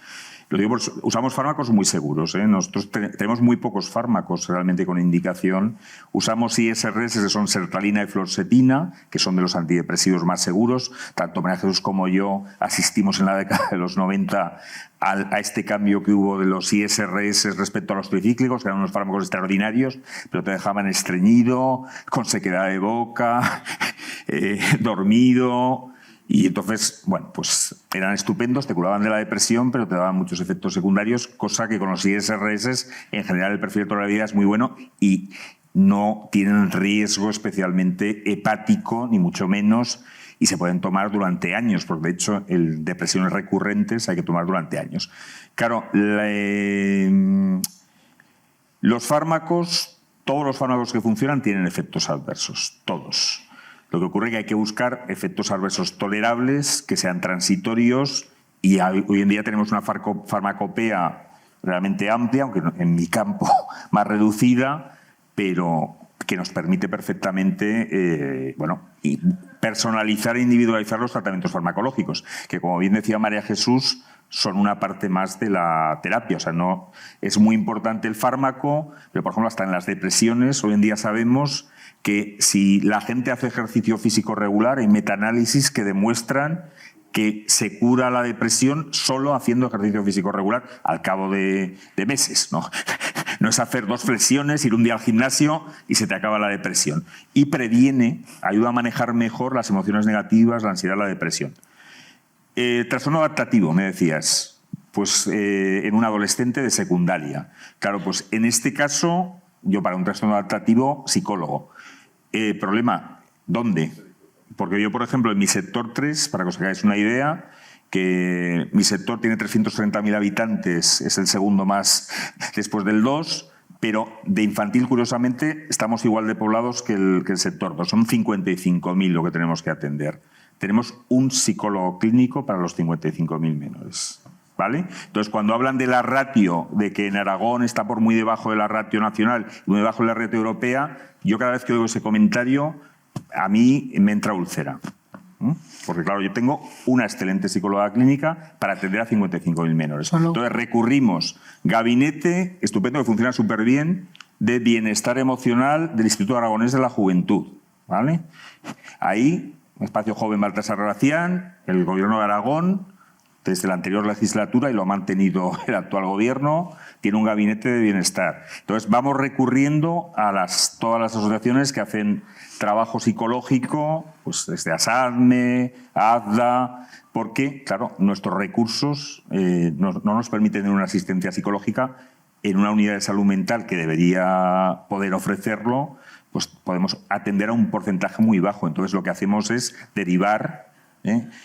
Lo digo porque usamos fármacos muy seguros. Nosotros tenemos muy pocos fármacos realmente con indicación. Usamos ISRS, que son sertralina y fluoxetina, que son de los antidepresivos más seguros. Tanto María Jesús como yo asistimos en la década de los 90 a este cambio que hubo de los ISRS respecto a los tricíclicos, que eran unos fármacos extraordinarios, pero te dejaban estreñido, con sequedad de boca, dormido. Y entonces, bueno, pues eran estupendos, te curaban de la depresión, pero te daban muchos efectos secundarios, cosa que con los ISRS, en general, el perfil de tolerabilidad es muy bueno y no tienen riesgo especialmente hepático, ni mucho menos, y se pueden tomar durante años, porque de hecho, depresiones recurrentes hay que tomar durante años. Claro, los fármacos, todos los fármacos que funcionan tienen efectos adversos, todos. Lo que ocurre es que hay que buscar efectos adversos tolerables, que sean transitorios, y hoy en día tenemos una farmacopea realmente amplia, aunque en mi campo más reducida, pero que nos permite perfectamente y personalizar e individualizar los tratamientos farmacológicos, que, como bien decía María Jesús, son una parte más de la terapia. O sea, no es muy importante el fármaco, pero, por ejemplo, hasta en las depresiones, hoy en día sabemos que si la gente hace ejercicio físico regular, hay metaanálisis que demuestran que se cura la depresión solo haciendo ejercicio físico regular al cabo de meses, ¿no? No es hacer 2 flexiones, ir un día al gimnasio y se te acaba la depresión. Y previene, ayuda a manejar mejor las emociones negativas, la ansiedad, la depresión. Trastorno adaptativo, me decías, pues en un adolescente de secundaria. Claro, pues en este caso, yo para un trastorno adaptativo, psicólogo. Problema, ¿dónde? Porque yo, por ejemplo, en mi sector 3, para que os hagáis una idea, que mi sector tiene 330.000 habitantes, es el segundo más después del 2, pero de infantil, curiosamente, estamos igual de poblados que el sector 2. Son 55.000 lo que tenemos que atender. Tenemos un psicólogo clínico para los 55.000 menores. ¿Vale? Entonces, cuando hablan de la ratio, de que en Aragón está por muy debajo de la ratio nacional y muy debajo de la ratio europea, yo cada vez que oigo ese comentario, a mí me entra úlcera. Porque, claro, yo tengo una excelente psicóloga clínica para atender a 55.000 menores. Entonces, recurrimos gabinete estupendo que funciona súper bien de bienestar emocional del Instituto Aragonés de la Juventud. ¿Vale? Ahí, Espacio Joven Baltasar Gracián, el Gobierno de Aragón, desde la anterior legislatura, y lo ha mantenido el actual gobierno, tiene un gabinete de bienestar. Entonces, vamos recurriendo a todas las asociaciones que hacen trabajo psicológico, pues desde ASADME, AZDA, porque, claro, nuestros recursos no nos permiten tener una asistencia psicológica en una unidad de salud mental que debería poder ofrecerlo, pues podemos atender a un porcentaje muy bajo. Entonces, lo que hacemos es derivar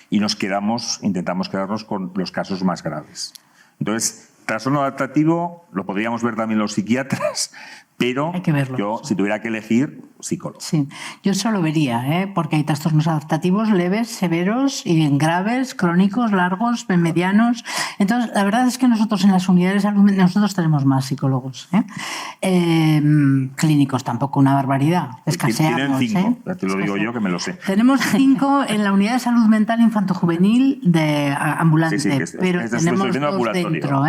y intentamos quedarnos con los casos más graves. Entonces, trastorno adaptativo lo podríamos ver también los psiquiatras, pero hay que verlo. Yo, si tuviera que elegir, psicólogo. Sí, yo solo vería, porque hay trastornos adaptativos leves, severos y bien graves, crónicos, largos, medianos. Entonces, la verdad es que nosotros en las unidades de salud nosotros tenemos más psicólogos. Clínicos tampoco una barbaridad. Escaseamos. Tienen 5, te lo digo yo que me lo sé. Tenemos 5 en la unidad de salud mental infanto-juvenil de ambulante, sí, pero tenemos 2 dentro.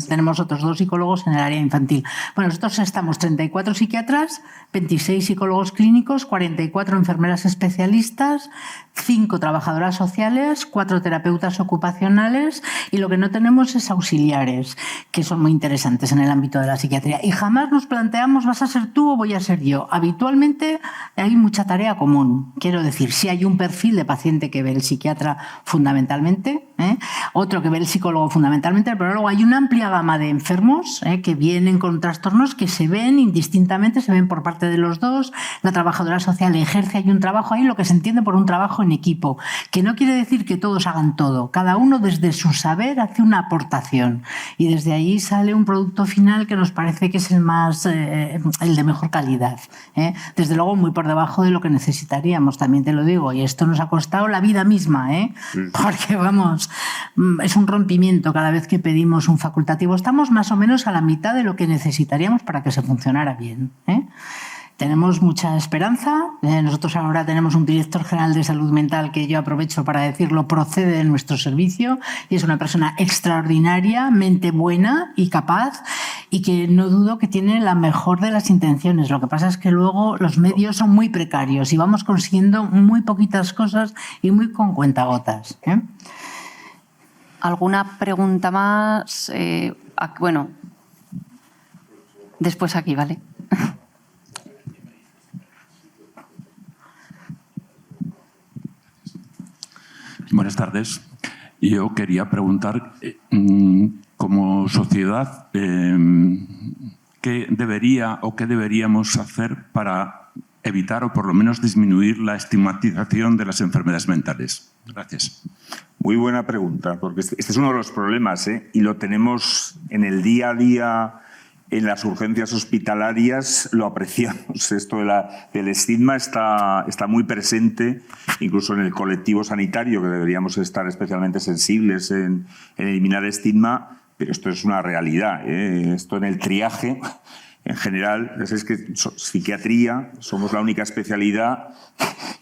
Tenemos otros 2 psicólogos en el área infantil. Bueno, nosotros estamos 34 psiquiatras, 26 psicólogos clínicos, 44 enfermeras especialistas, 5 trabajadoras sociales, 4 terapeutas ocupacionales, y lo que no tenemos es auxiliares, que son muy interesantes en el ámbito de la psiquiatría. Y jamás nos planteamos, ¿vas a ser tú o voy a ser yo? Habitualmente hay mucha tarea común. Quiero decir, sí hay un perfil de paciente que ve el psiquiatra fundamentalmente, otro que ve el psicólogo fundamentalmente, pero luego hay una amplia gama de enfermos que vienen con trastornos que se ven indistintamente, se ven por parte de los dos. La trabajadora social ejerce, hay un trabajo ahí, lo que se entiende por un trabajo en equipo, que no quiere decir que todos hagan todo. Cada uno desde su saber hace una aportación y desde ahí sale un producto final que nos parece que es el de mejor calidad. Desde luego muy por debajo de lo que necesitaríamos, también te lo digo, y esto nos ha costado la vida misma, porque vamos, es un rompimiento cada vez que pedimos un facultativo. Estamos más o menos a la mitad de lo que necesitaríamos para que se funcionara bien. Tenemos mucha esperanza. Nosotros ahora tenemos un director general de salud mental que yo aprovecho para decirlo, procede de nuestro servicio y es una persona extraordinaria, mente buena y capaz, y que no dudo que tiene la mejor de las intenciones. Lo que pasa es que luego los medios son muy precarios y vamos consiguiendo muy poquitas cosas y muy con cuentagotas. ¿Alguna pregunta más? Bueno, después aquí, ¿vale? Buenas tardes. Yo quería preguntar, como sociedad, ¿qué deberíamos hacer para evitar o por lo menos disminuir la estigmatización de las enfermedades mentales? Gracias. Muy buena pregunta, porque este es uno de los problemas, y lo tenemos en el día a día. En las urgencias hospitalarias lo apreciamos. Esto del estigma está muy presente, incluso en el colectivo sanitario, que deberíamos estar especialmente sensibles en eliminar estigma, pero esto es una realidad. Esto en el triaje En general, es que psiquiatría somos la única especialidad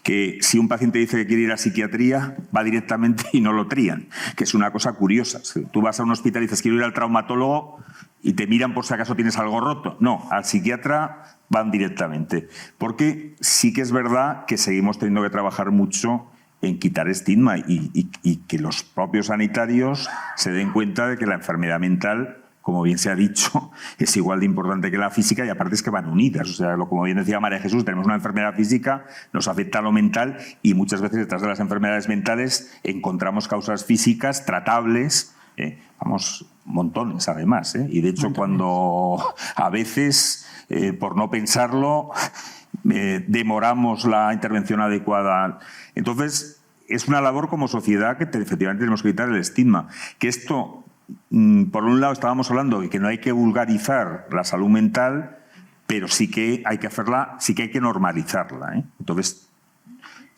que si un paciente dice que quiere ir a psiquiatría, va directamente y no lo trían, que es una cosa curiosa. Si tú vas a un hospital y dices quiero ir al traumatólogo y te miran por si acaso tienes algo roto. No, al psiquiatra van directamente. Porque sí que es verdad que seguimos teniendo que trabajar mucho en quitar estigma y que los propios sanitarios se den cuenta de que la enfermedad mental, como bien se ha dicho, es igual de importante que la física y aparte es que van unidas. O sea, como bien decía María Jesús, tenemos una enfermedad física, nos afecta lo mental y muchas veces detrás de las enfermedades mentales encontramos causas físicas tratables, vamos, montones además. Y de hecho cuando a veces, por no pensarlo, demoramos la intervención adecuada. Entonces, es una labor como sociedad que efectivamente tenemos que quitar el estigma. Que esto... Por un lado estábamos hablando de que no hay que vulgarizar la salud mental, pero sí que hay que hacerla, sí que hay que normalizarla. Entonces,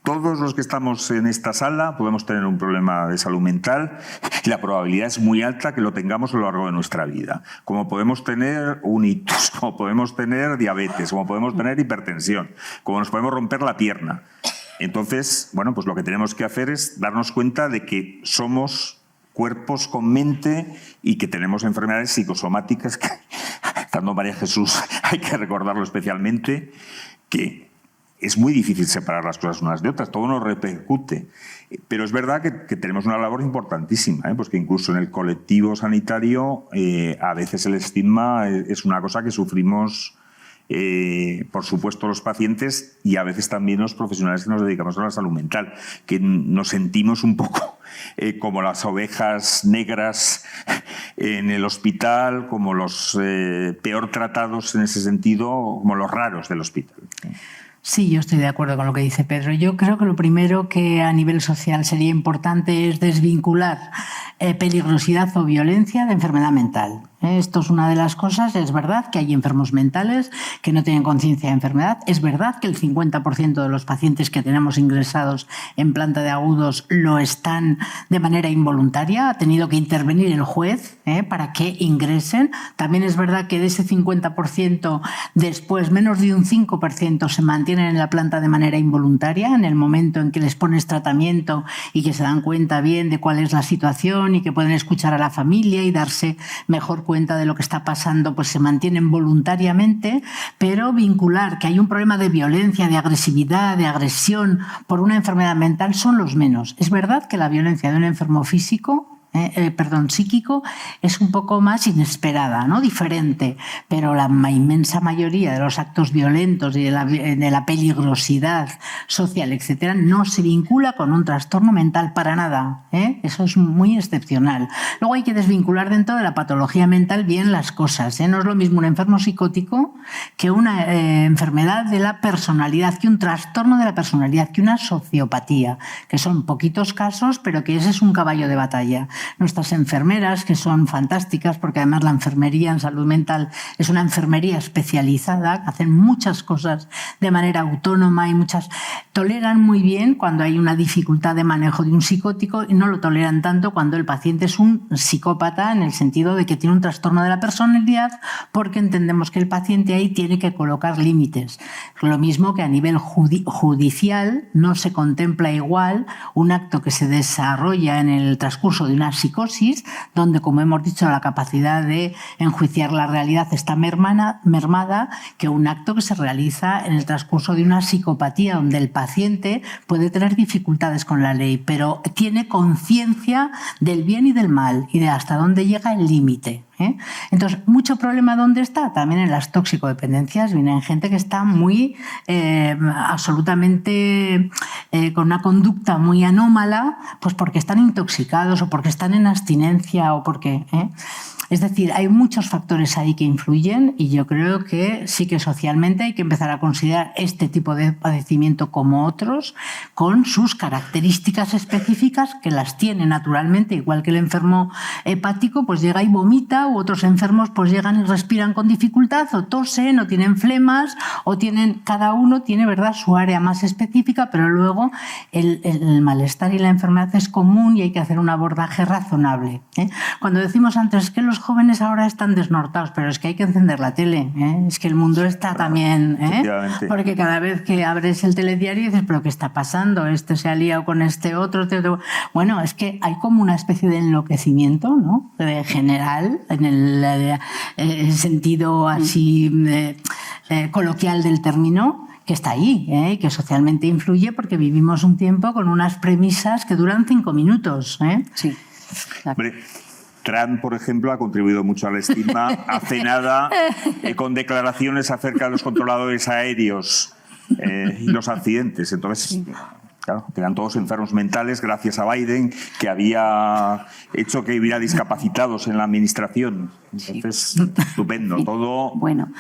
todos los que estamos en esta sala podemos tener un problema de salud mental y la probabilidad es muy alta que lo tengamos a lo largo de nuestra vida. Como podemos tener un ictus, como podemos tener diabetes, como podemos tener hipertensión, como nos podemos romper la pierna. Entonces, bueno, pues lo que tenemos que hacer es darnos cuenta de que somos cuerpos con mente y que tenemos enfermedades psicosomáticas que, estando María Jesús, hay que recordarlo especialmente, que es muy difícil separar las cosas unas de otras, todo nos repercute. Pero es verdad que tenemos una labor importantísima, pues que incluso en el colectivo sanitario a veces el estigma es una cosa que sufrimos, por supuesto, los pacientes y a veces también los profesionales que nos dedicamos a la salud mental, que nos sentimos un poco como las ovejas negras en el hospital, como los peor tratados en ese sentido, como los raros del hospital. Sí, yo estoy de acuerdo con lo que dice Pedro. Yo creo que lo primero que a nivel social sería importante es desvincular peligrosidad o violencia de enfermedad mental. Esto es una de las cosas. Es verdad que hay enfermos mentales que no tienen conciencia de enfermedad. Es verdad que el 50% de los pacientes que tenemos ingresados en planta de agudos lo están de manera involuntaria. Ha tenido que intervenir el juez para que ingresen. También es verdad que de ese 50% después menos de un 5% se mantienen en la planta de manera involuntaria en el momento en que les pones tratamiento y que se dan cuenta bien de cuál es la situación y que pueden escuchar a la familia y darse mejor cuenta de lo que está pasando, pues se mantienen voluntariamente, pero vincular que hay un problema de violencia, de agresividad, de agresión por una enfermedad mental son los menos. Es verdad que la violencia de un enfermo físico psíquico es un poco más inesperada, ¿no? Diferente, pero la inmensa mayoría de los actos violentos y de la peligrosidad social, etcétera, no se vincula con un trastorno mental para nada. Eso es muy excepcional. Luego hay que desvincular dentro de la patología mental bien las cosas. No es lo mismo un enfermo psicótico que una enfermedad de la personalidad, que un trastorno de la personalidad, que una sociopatía, que son poquitos casos, pero que ese es un caballo de batalla. Nuestras enfermeras, que son fantásticas, porque además la enfermería en salud mental es una enfermería especializada, hacen muchas cosas de manera autónoma y muchas toleran muy bien cuando hay una dificultad de manejo de un psicótico y no lo toleran tanto cuando el paciente es un psicópata en el sentido de que tiene un trastorno de la personalidad, porque entendemos que el paciente ahí tiene que colocar límites. Lo mismo que a nivel judicial no se contempla igual un acto que se desarrolla en el transcurso de una psicosis, donde, como hemos dicho, la capacidad de enjuiciar la realidad está mermada, que un acto que se realiza en el transcurso de una psicopatía, donde el paciente puede tener dificultades con la ley, pero tiene conciencia del bien y del mal y de hasta dónde llega el límite. Entonces, mucho problema ¿dónde está? También en las toxicodependencias vienen gente que está muy absolutamente con una conducta muy anómala, pues porque están intoxicados o porque están en abstinencia o porque... Es decir, hay muchos factores ahí que influyen y yo creo que sí que socialmente hay que empezar a considerar este tipo de padecimiento como otros, con sus características específicas que las tiene naturalmente, igual que el enfermo hepático pues llega y vomita, u otros enfermos pues llegan y respiran con dificultad o tosen o tienen flemas o tienen, cada uno tiene, ¿verdad?, su área más específica, pero luego el malestar y la enfermedad es común y hay que hacer un abordaje razonable. Cuando decimos antes que los los jóvenes ahora están desnortados, pero es que hay que encender la tele, ¿eh? Es que el mundo está también, porque cada vez que abres el telediario dices, pero ¿qué está pasando? Este se ha liado con este otro. Bueno, es que hay como una especie de enloquecimiento, ¿no? General, en el sentido así coloquial del término, que está ahí, y que socialmente influye porque vivimos un tiempo con unas premisas que duran 5 minutos. Sí. Hombre, Trump, por ejemplo, ha contribuido mucho al estigma hace nada con declaraciones acerca de los controladores aéreos y los accidentes. Entonces, claro, quedan todos enfermos mentales gracias a Biden, que había hecho que hubiera discapacitados en la administración. Entonces, estupendo. Todo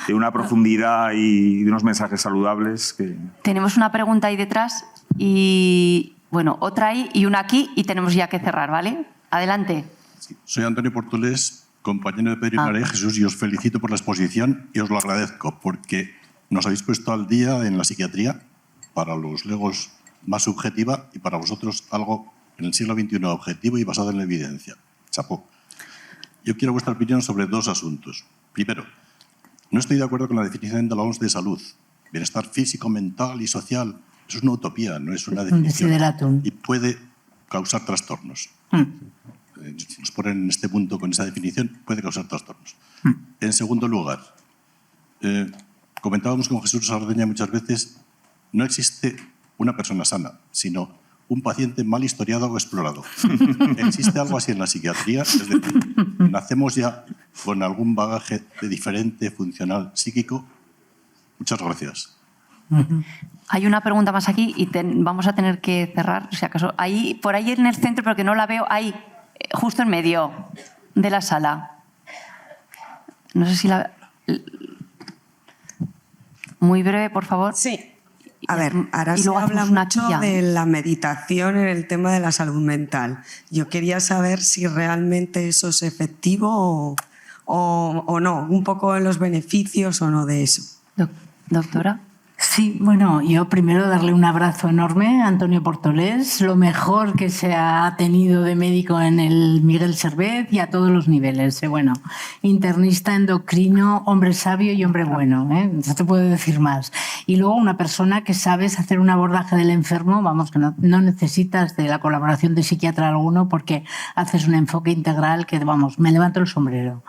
de una profundidad y de unos mensajes saludables. Tenemos una pregunta ahí detrás y, bueno, otra ahí y una aquí y tenemos ya que cerrar, ¿vale? Adelante. Sí, soy Antonio Portolés, compañero de Pedro y María Jesús, y os felicito por la exposición y os lo agradezco porque nos habéis puesto al día en la psiquiatría, para los legos más subjetiva y para vosotros algo en el siglo XXI objetivo y basado en la evidencia. Chapó. Yo quiero vuestra opinión sobre 2 asuntos. Primero, no estoy de acuerdo con la definición de la OMS de salud. Bienestar físico, mental y social. Eso es una utopía, no es una definición. Y puede causar trastornos. Si nos ponen en este punto con esa definición, puede causar trastornos. En segundo lugar, comentábamos con Jesús Sardeña muchas veces, no existe una persona sana, sino un paciente mal historiado o explorado. ¿Existe algo así en la psiquiatría? Es decir, ¿nacemos ya con algún bagaje de diferente funcional psíquico? Muchas gracias. Hay una pregunta más aquí y vamos a tener que cerrar, si acaso. Ahí, por ahí en el centro, pero que no la veo, ahí, justo en medio de la sala. No sé si la... Muy breve, por favor. Sí. A ver, ahora se habla mucho de la meditación en el tema de la salud mental. Yo quería saber si realmente eso es efectivo o no, un poco en los beneficios o no de eso. Doctora. Sí, bueno, yo primero darle un abrazo enorme a Antonio Portolés, lo mejor que se ha tenido de médico en el Miguel Servet y a todos los niveles. Bueno, internista, endocrino, hombre sabio y hombre bueno, no te puedo decir más. Y luego una persona que sabes hacer un abordaje del enfermo, vamos, que no necesitas de la colaboración de psiquiatra alguno porque haces un enfoque integral que, vamos, me levanto el sombrero.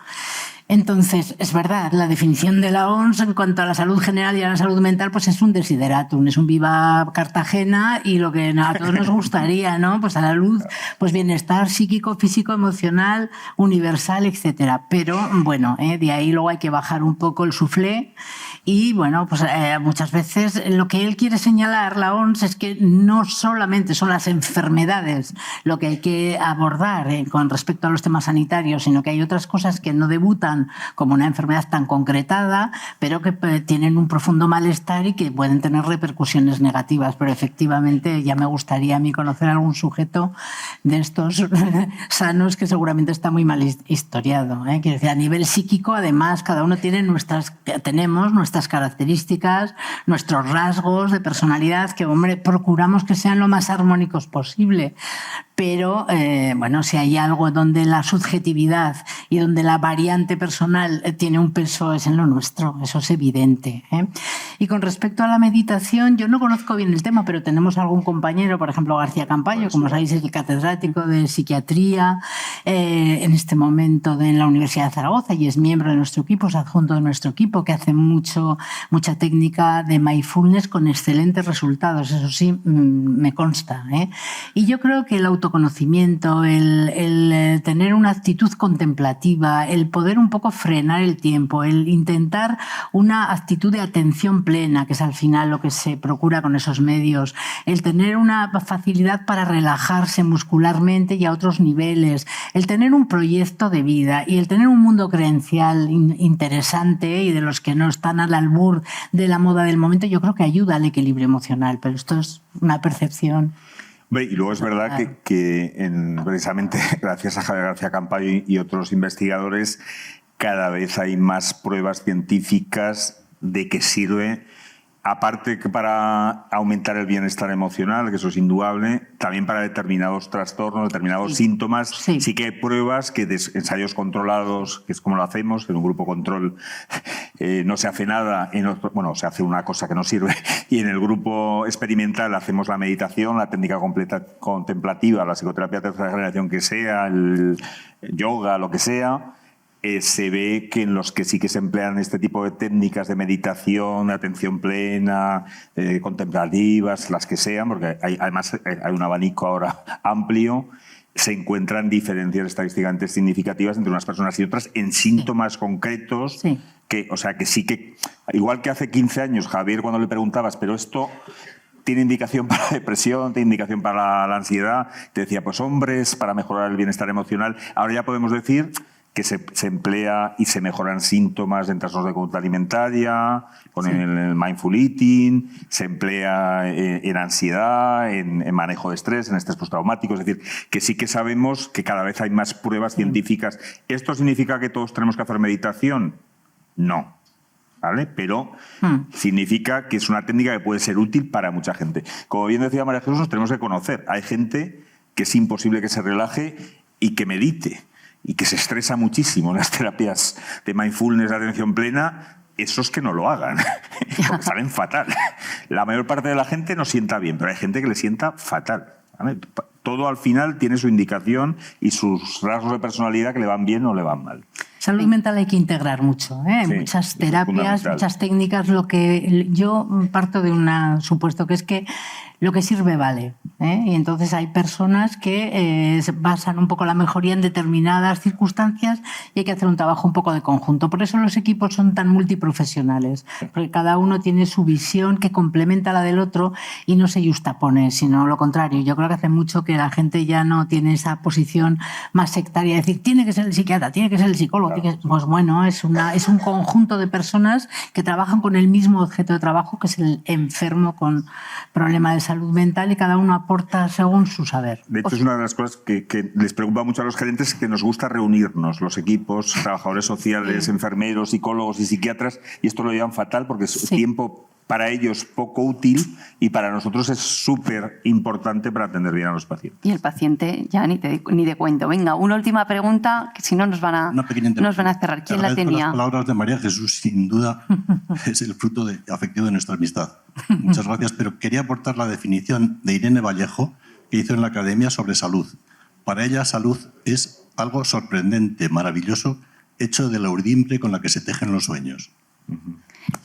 Entonces, es verdad, la definición de la OMS en cuanto a la salud general y a la salud mental pues es un desideratum, es un viva Cartagena y lo que a todos nos gustaría, ¿no? Pues a la luz, pues bienestar psíquico, físico, emocional, universal, etcétera. Pero, bueno, de ahí luego hay que bajar un poco el suflé y, bueno, pues muchas veces lo que él quiere señalar, la OMS, es que no solamente son las enfermedades lo que hay que abordar con respecto a los temas sanitarios, sino que hay otras cosas que no debutan como una enfermedad tan concretada, pero que tienen un profundo malestar y que pueden tener repercusiones negativas. Pero efectivamente ya me gustaría a mí conocer a algún sujeto de estos sanos que seguramente está muy mal historiado. Quiero decir, a nivel psíquico, además, cada uno tiene tenemos nuestras características, nuestros rasgos de personalidad que, hombre, procuramos que sean lo más armónicos posible. Pero, bueno, si hay algo donde la subjetividad y donde la variante personal tiene un peso, es en lo nuestro, eso es evidente. Y con respecto a la meditación, yo no conozco bien el tema, pero tenemos algún compañero, por ejemplo, García Campayo, como sabéis, es el catedrático de psiquiatría en este momento en la Universidad de Zaragoza y es miembro de nuestro equipo, es adjunto de nuestro equipo, que hace mucha técnica de mindfulness con excelentes resultados, eso sí, me consta. Y yo creo que el autoconocimiento, el tener una actitud contemplativa, el poder un poco frenar el tiempo, el intentar una actitud de atención plena, que es al final lo que se procura con esos medios, el tener una facilidad para relajarse muscularmente y a otros niveles, el tener un proyecto de vida y el tener un mundo creencial interesante y de los que no están al albur de la moda del momento, yo creo que ayuda al equilibrio emocional, pero esto es una percepción. Y luego es verdad que precisamente gracias a Javier García Campayo y otros investigadores cada vez hay más pruebas científicas de que sirve aparte que para aumentar el bienestar emocional, que eso es indudable, también para determinados trastornos, determinados síntomas, sí que hay pruebas que ensayos controlados, que es como lo hacemos, que en un grupo control no se hace nada, se hace una cosa que no sirve, y en el grupo experimental hacemos la meditación, la técnica contemplativa, la psicoterapia de tercera generación que sea, el yoga, lo que sea. Se ve que en los que sí que se emplean este tipo de técnicas de meditación, de atención plena, contemplativas, las que sean, porque además hay un abanico ahora amplio, se encuentran diferencias estadísticamente significativas entre unas personas y otras en síntomas concretos, que sí que, igual que hace 15 años, Javier, cuando le preguntabas, pero esto tiene indicación para la depresión, tiene indicación para la ansiedad, te decía, pues hombres, para mejorar el bienestar emocional. Ahora ya podemos decir que se emplea y se mejoran síntomas en trastornos de conducta alimentaria, con el mindful eating, se emplea en ansiedad, en manejo de estrés, en estrés postraumático. Es decir, que sí que sabemos que cada vez hay más pruebas científicas. ¿Esto significa que todos tenemos que hacer meditación? No. ¿Vale? Pero significa que es una técnica que puede ser útil para mucha gente. Como bien decía María Jesús, nos tenemos que conocer. Hay gente que es imposible que se relaje y que medite, y que se estresa muchísimo en las terapias de mindfulness, de atención plena, esos que no lo hagan, porque salen fatal. La mayor parte de la gente no sienta bien, pero hay gente que le sienta fatal. ¿Vale? Todo al final tiene su indicación y sus rasgos de personalidad que le van bien o le van mal. Salud mental hay que integrar mucho, ¿eh? Sí, muchas terapias, muchas técnicas. Lo que yo parto de un supuesto que es que lo que sirve vale, ¿eh? Y entonces hay personas que se basan un poco la mejoría en determinadas circunstancias y hay que hacer un trabajo un poco de conjunto. Por eso los equipos son tan multiprofesionales, porque cada uno tiene su visión que complementa la del otro y no se justapone, sino lo contrario. Yo creo que hace mucho que la gente ya no tiene esa posición más sectaria, es decir, tiene que ser el psiquiatra, tiene que ser el psicólogo. Pues bueno, es un conjunto de personas que trabajan con el mismo objeto de trabajo, que es el enfermo con problema de salud mental, y cada uno aporta según su saber. De hecho, es una de las cosas que les preocupa mucho a los gerentes, que nos gusta reunirnos, los equipos, trabajadores sociales, enfermeros, psicólogos y psiquiatras, y esto lo llevan fatal porque es tiempo para ellos poco útil y para nosotros es súper importante para atender bien a los pacientes. Y el paciente ya ni te cuento. Venga, una última pregunta, que si no nos van a cerrar. ¿Quién la tenía? Las palabras de María Jesús, sin duda, es el fruto afectivo de nuestra amistad. Muchas gracias, pero quería aportar la definición de Irene Vallejo, que hizo en la Academia sobre salud. Para ella, salud es algo sorprendente, maravilloso, hecho de la urdimbre con la que se tejen los sueños.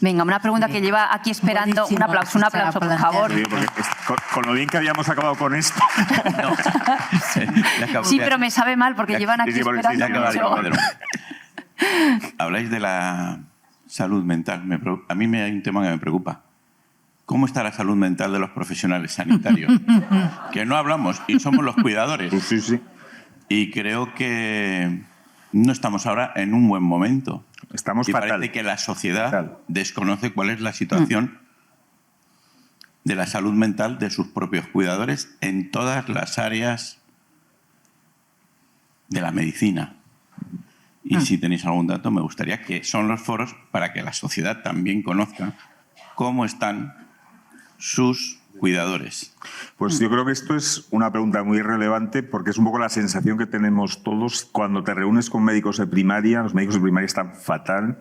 Venga, una pregunta que lleva aquí esperando. Buenísimo. Un aplauso, por favor. Sí, porque con lo bien que habíamos acabado con esto. Sí, pero me sabe mal porque llevan aquí esperando mucho. Habláis de la salud mental. A mí hay un tema que me preocupa. ¿Cómo está la salud mental de los profesionales sanitarios? Que no hablamos y somos los cuidadores. Sí. Y creo que no estamos ahora en un buen momento. Estamos fatal. Parece que la sociedad desconoce cuál es la situación de la salud mental de sus propios cuidadores en todas las áreas de la medicina. Y si tenéis algún dato, me gustaría que son los foros para que la sociedad también conozca cómo están sus cuidadores. Pues yo creo que esto es una pregunta muy relevante porque es un poco la sensación que tenemos todos cuando te reúnes con médicos de primaria. Los médicos de primaria están fatal.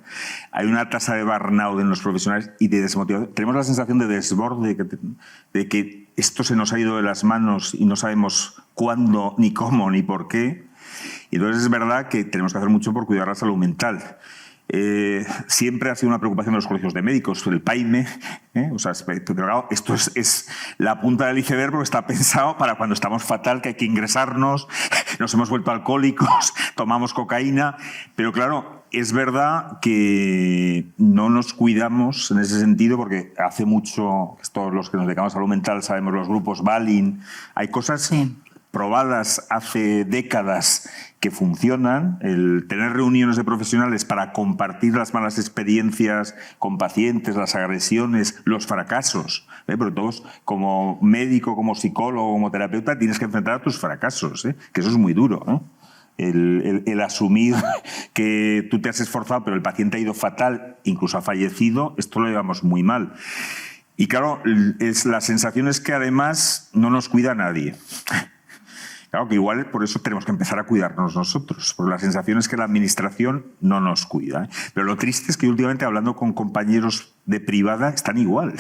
Hay una tasa de burnout en los profesionales y de desmotivación. Tenemos la sensación de desborde, de que esto se nos ha ido de las manos y no sabemos cuándo, ni cómo, ni por qué. Y entonces es verdad que tenemos que hacer mucho por cuidar la salud mental. Siempre ha sido una preocupación de los colegios de médicos, el PAIME, pero claro, esto es la punta del iceberg porque está pensado para cuando estamos fatal, que hay que ingresarnos, nos hemos vuelto alcohólicos, tomamos cocaína, pero claro, es verdad que no nos cuidamos en ese sentido porque hace mucho, todos los que nos dedicamos a salud mental sabemos los grupos Balin, hay cosas probadas hace décadas que funcionan, el tener reuniones de profesionales para compartir las malas experiencias con pacientes, las agresiones, los fracasos, pero todos como médico, como psicólogo, como terapeuta tienes que enfrentar a tus fracasos, que eso es muy duro, ¿no? El asumir que tú te has esforzado pero el paciente ha ido fatal, incluso ha fallecido, esto lo llevamos muy mal. Y claro, la sensación es que además no nos cuida nadie. Claro que igual por eso tenemos que empezar a cuidarnos nosotros, porque la sensación es que la administración no nos cuida. Pero lo triste es que últimamente hablando con compañeros de privada están igual,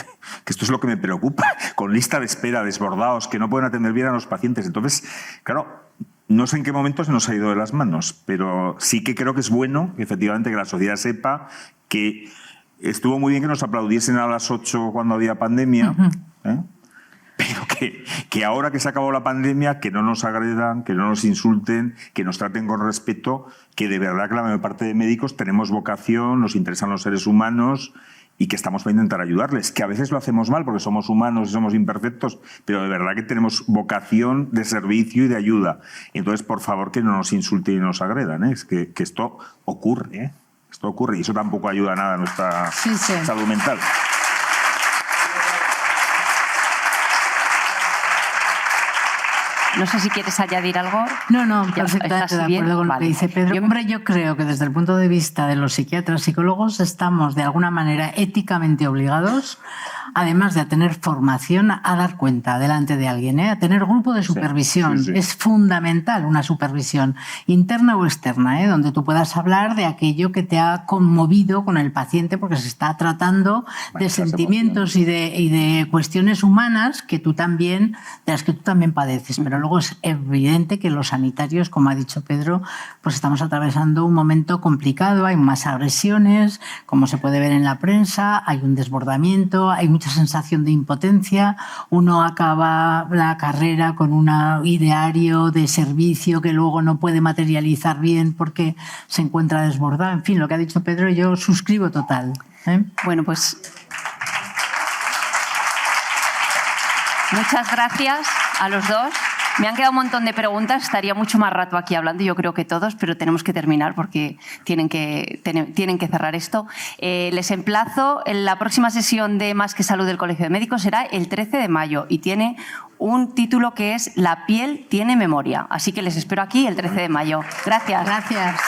que esto es lo que me preocupa, con lista de espera, desbordados, que no pueden atender bien a los pacientes. Entonces, claro, no sé en qué momento se nos ha ido de las manos, pero sí que creo que es bueno, efectivamente, que la sociedad sepa que estuvo muy bien que nos aplaudiesen a las 8 cuando había pandemia, pero que ahora que se acabó la pandemia, que no nos agredan, que no nos insulten, que nos traten con respeto, que de verdad que la mayor parte de médicos tenemos vocación, nos interesan los seres humanos y que estamos para intentar ayudarles, que a veces lo hacemos mal porque somos humanos y somos imperfectos, pero de verdad que tenemos vocación de servicio y de ayuda. Entonces, por favor, que no nos insulten y nos agredan, Es que esto ocurre, Esto ocurre y eso tampoco ayuda nada a nuestra salud mental. No sé si quieres añadir algo. No, perfectamente de acuerdo con lo que dice Pedro. Yo creo que desde el punto de vista de los psiquiatras, psicólogos, estamos de alguna manera éticamente obligados, además de a tener formación, a dar cuenta delante de alguien, a tener grupo de supervisión. Sí. Es fundamental una supervisión interna o externa, donde tú puedas hablar de aquello que te ha conmovido con el paciente, porque se está tratando de sentimientos y de cuestiones humanas de las que tú también padeces. Pero luego es evidente que los sanitarios, como ha dicho Pedro, pues estamos atravesando un momento complicado, hay más agresiones, como se puede ver en la prensa, hay un desbordamiento, hay mucha sensación de impotencia, uno acaba la carrera con un ideario de servicio que luego no puede materializar bien porque se encuentra desbordado. En fin, lo que ha dicho Pedro yo suscribo total. Bueno, pues muchas gracias a los dos. Me han quedado un montón de preguntas, estaría mucho más rato aquí hablando, yo creo que todos, pero tenemos que terminar porque tienen que cerrar esto. Les emplazo, la próxima sesión de Más que Salud del Colegio de Médicos será el 13 de mayo y tiene un título que es La piel tiene memoria. Así que les espero aquí el 13 de mayo. Gracias. Gracias.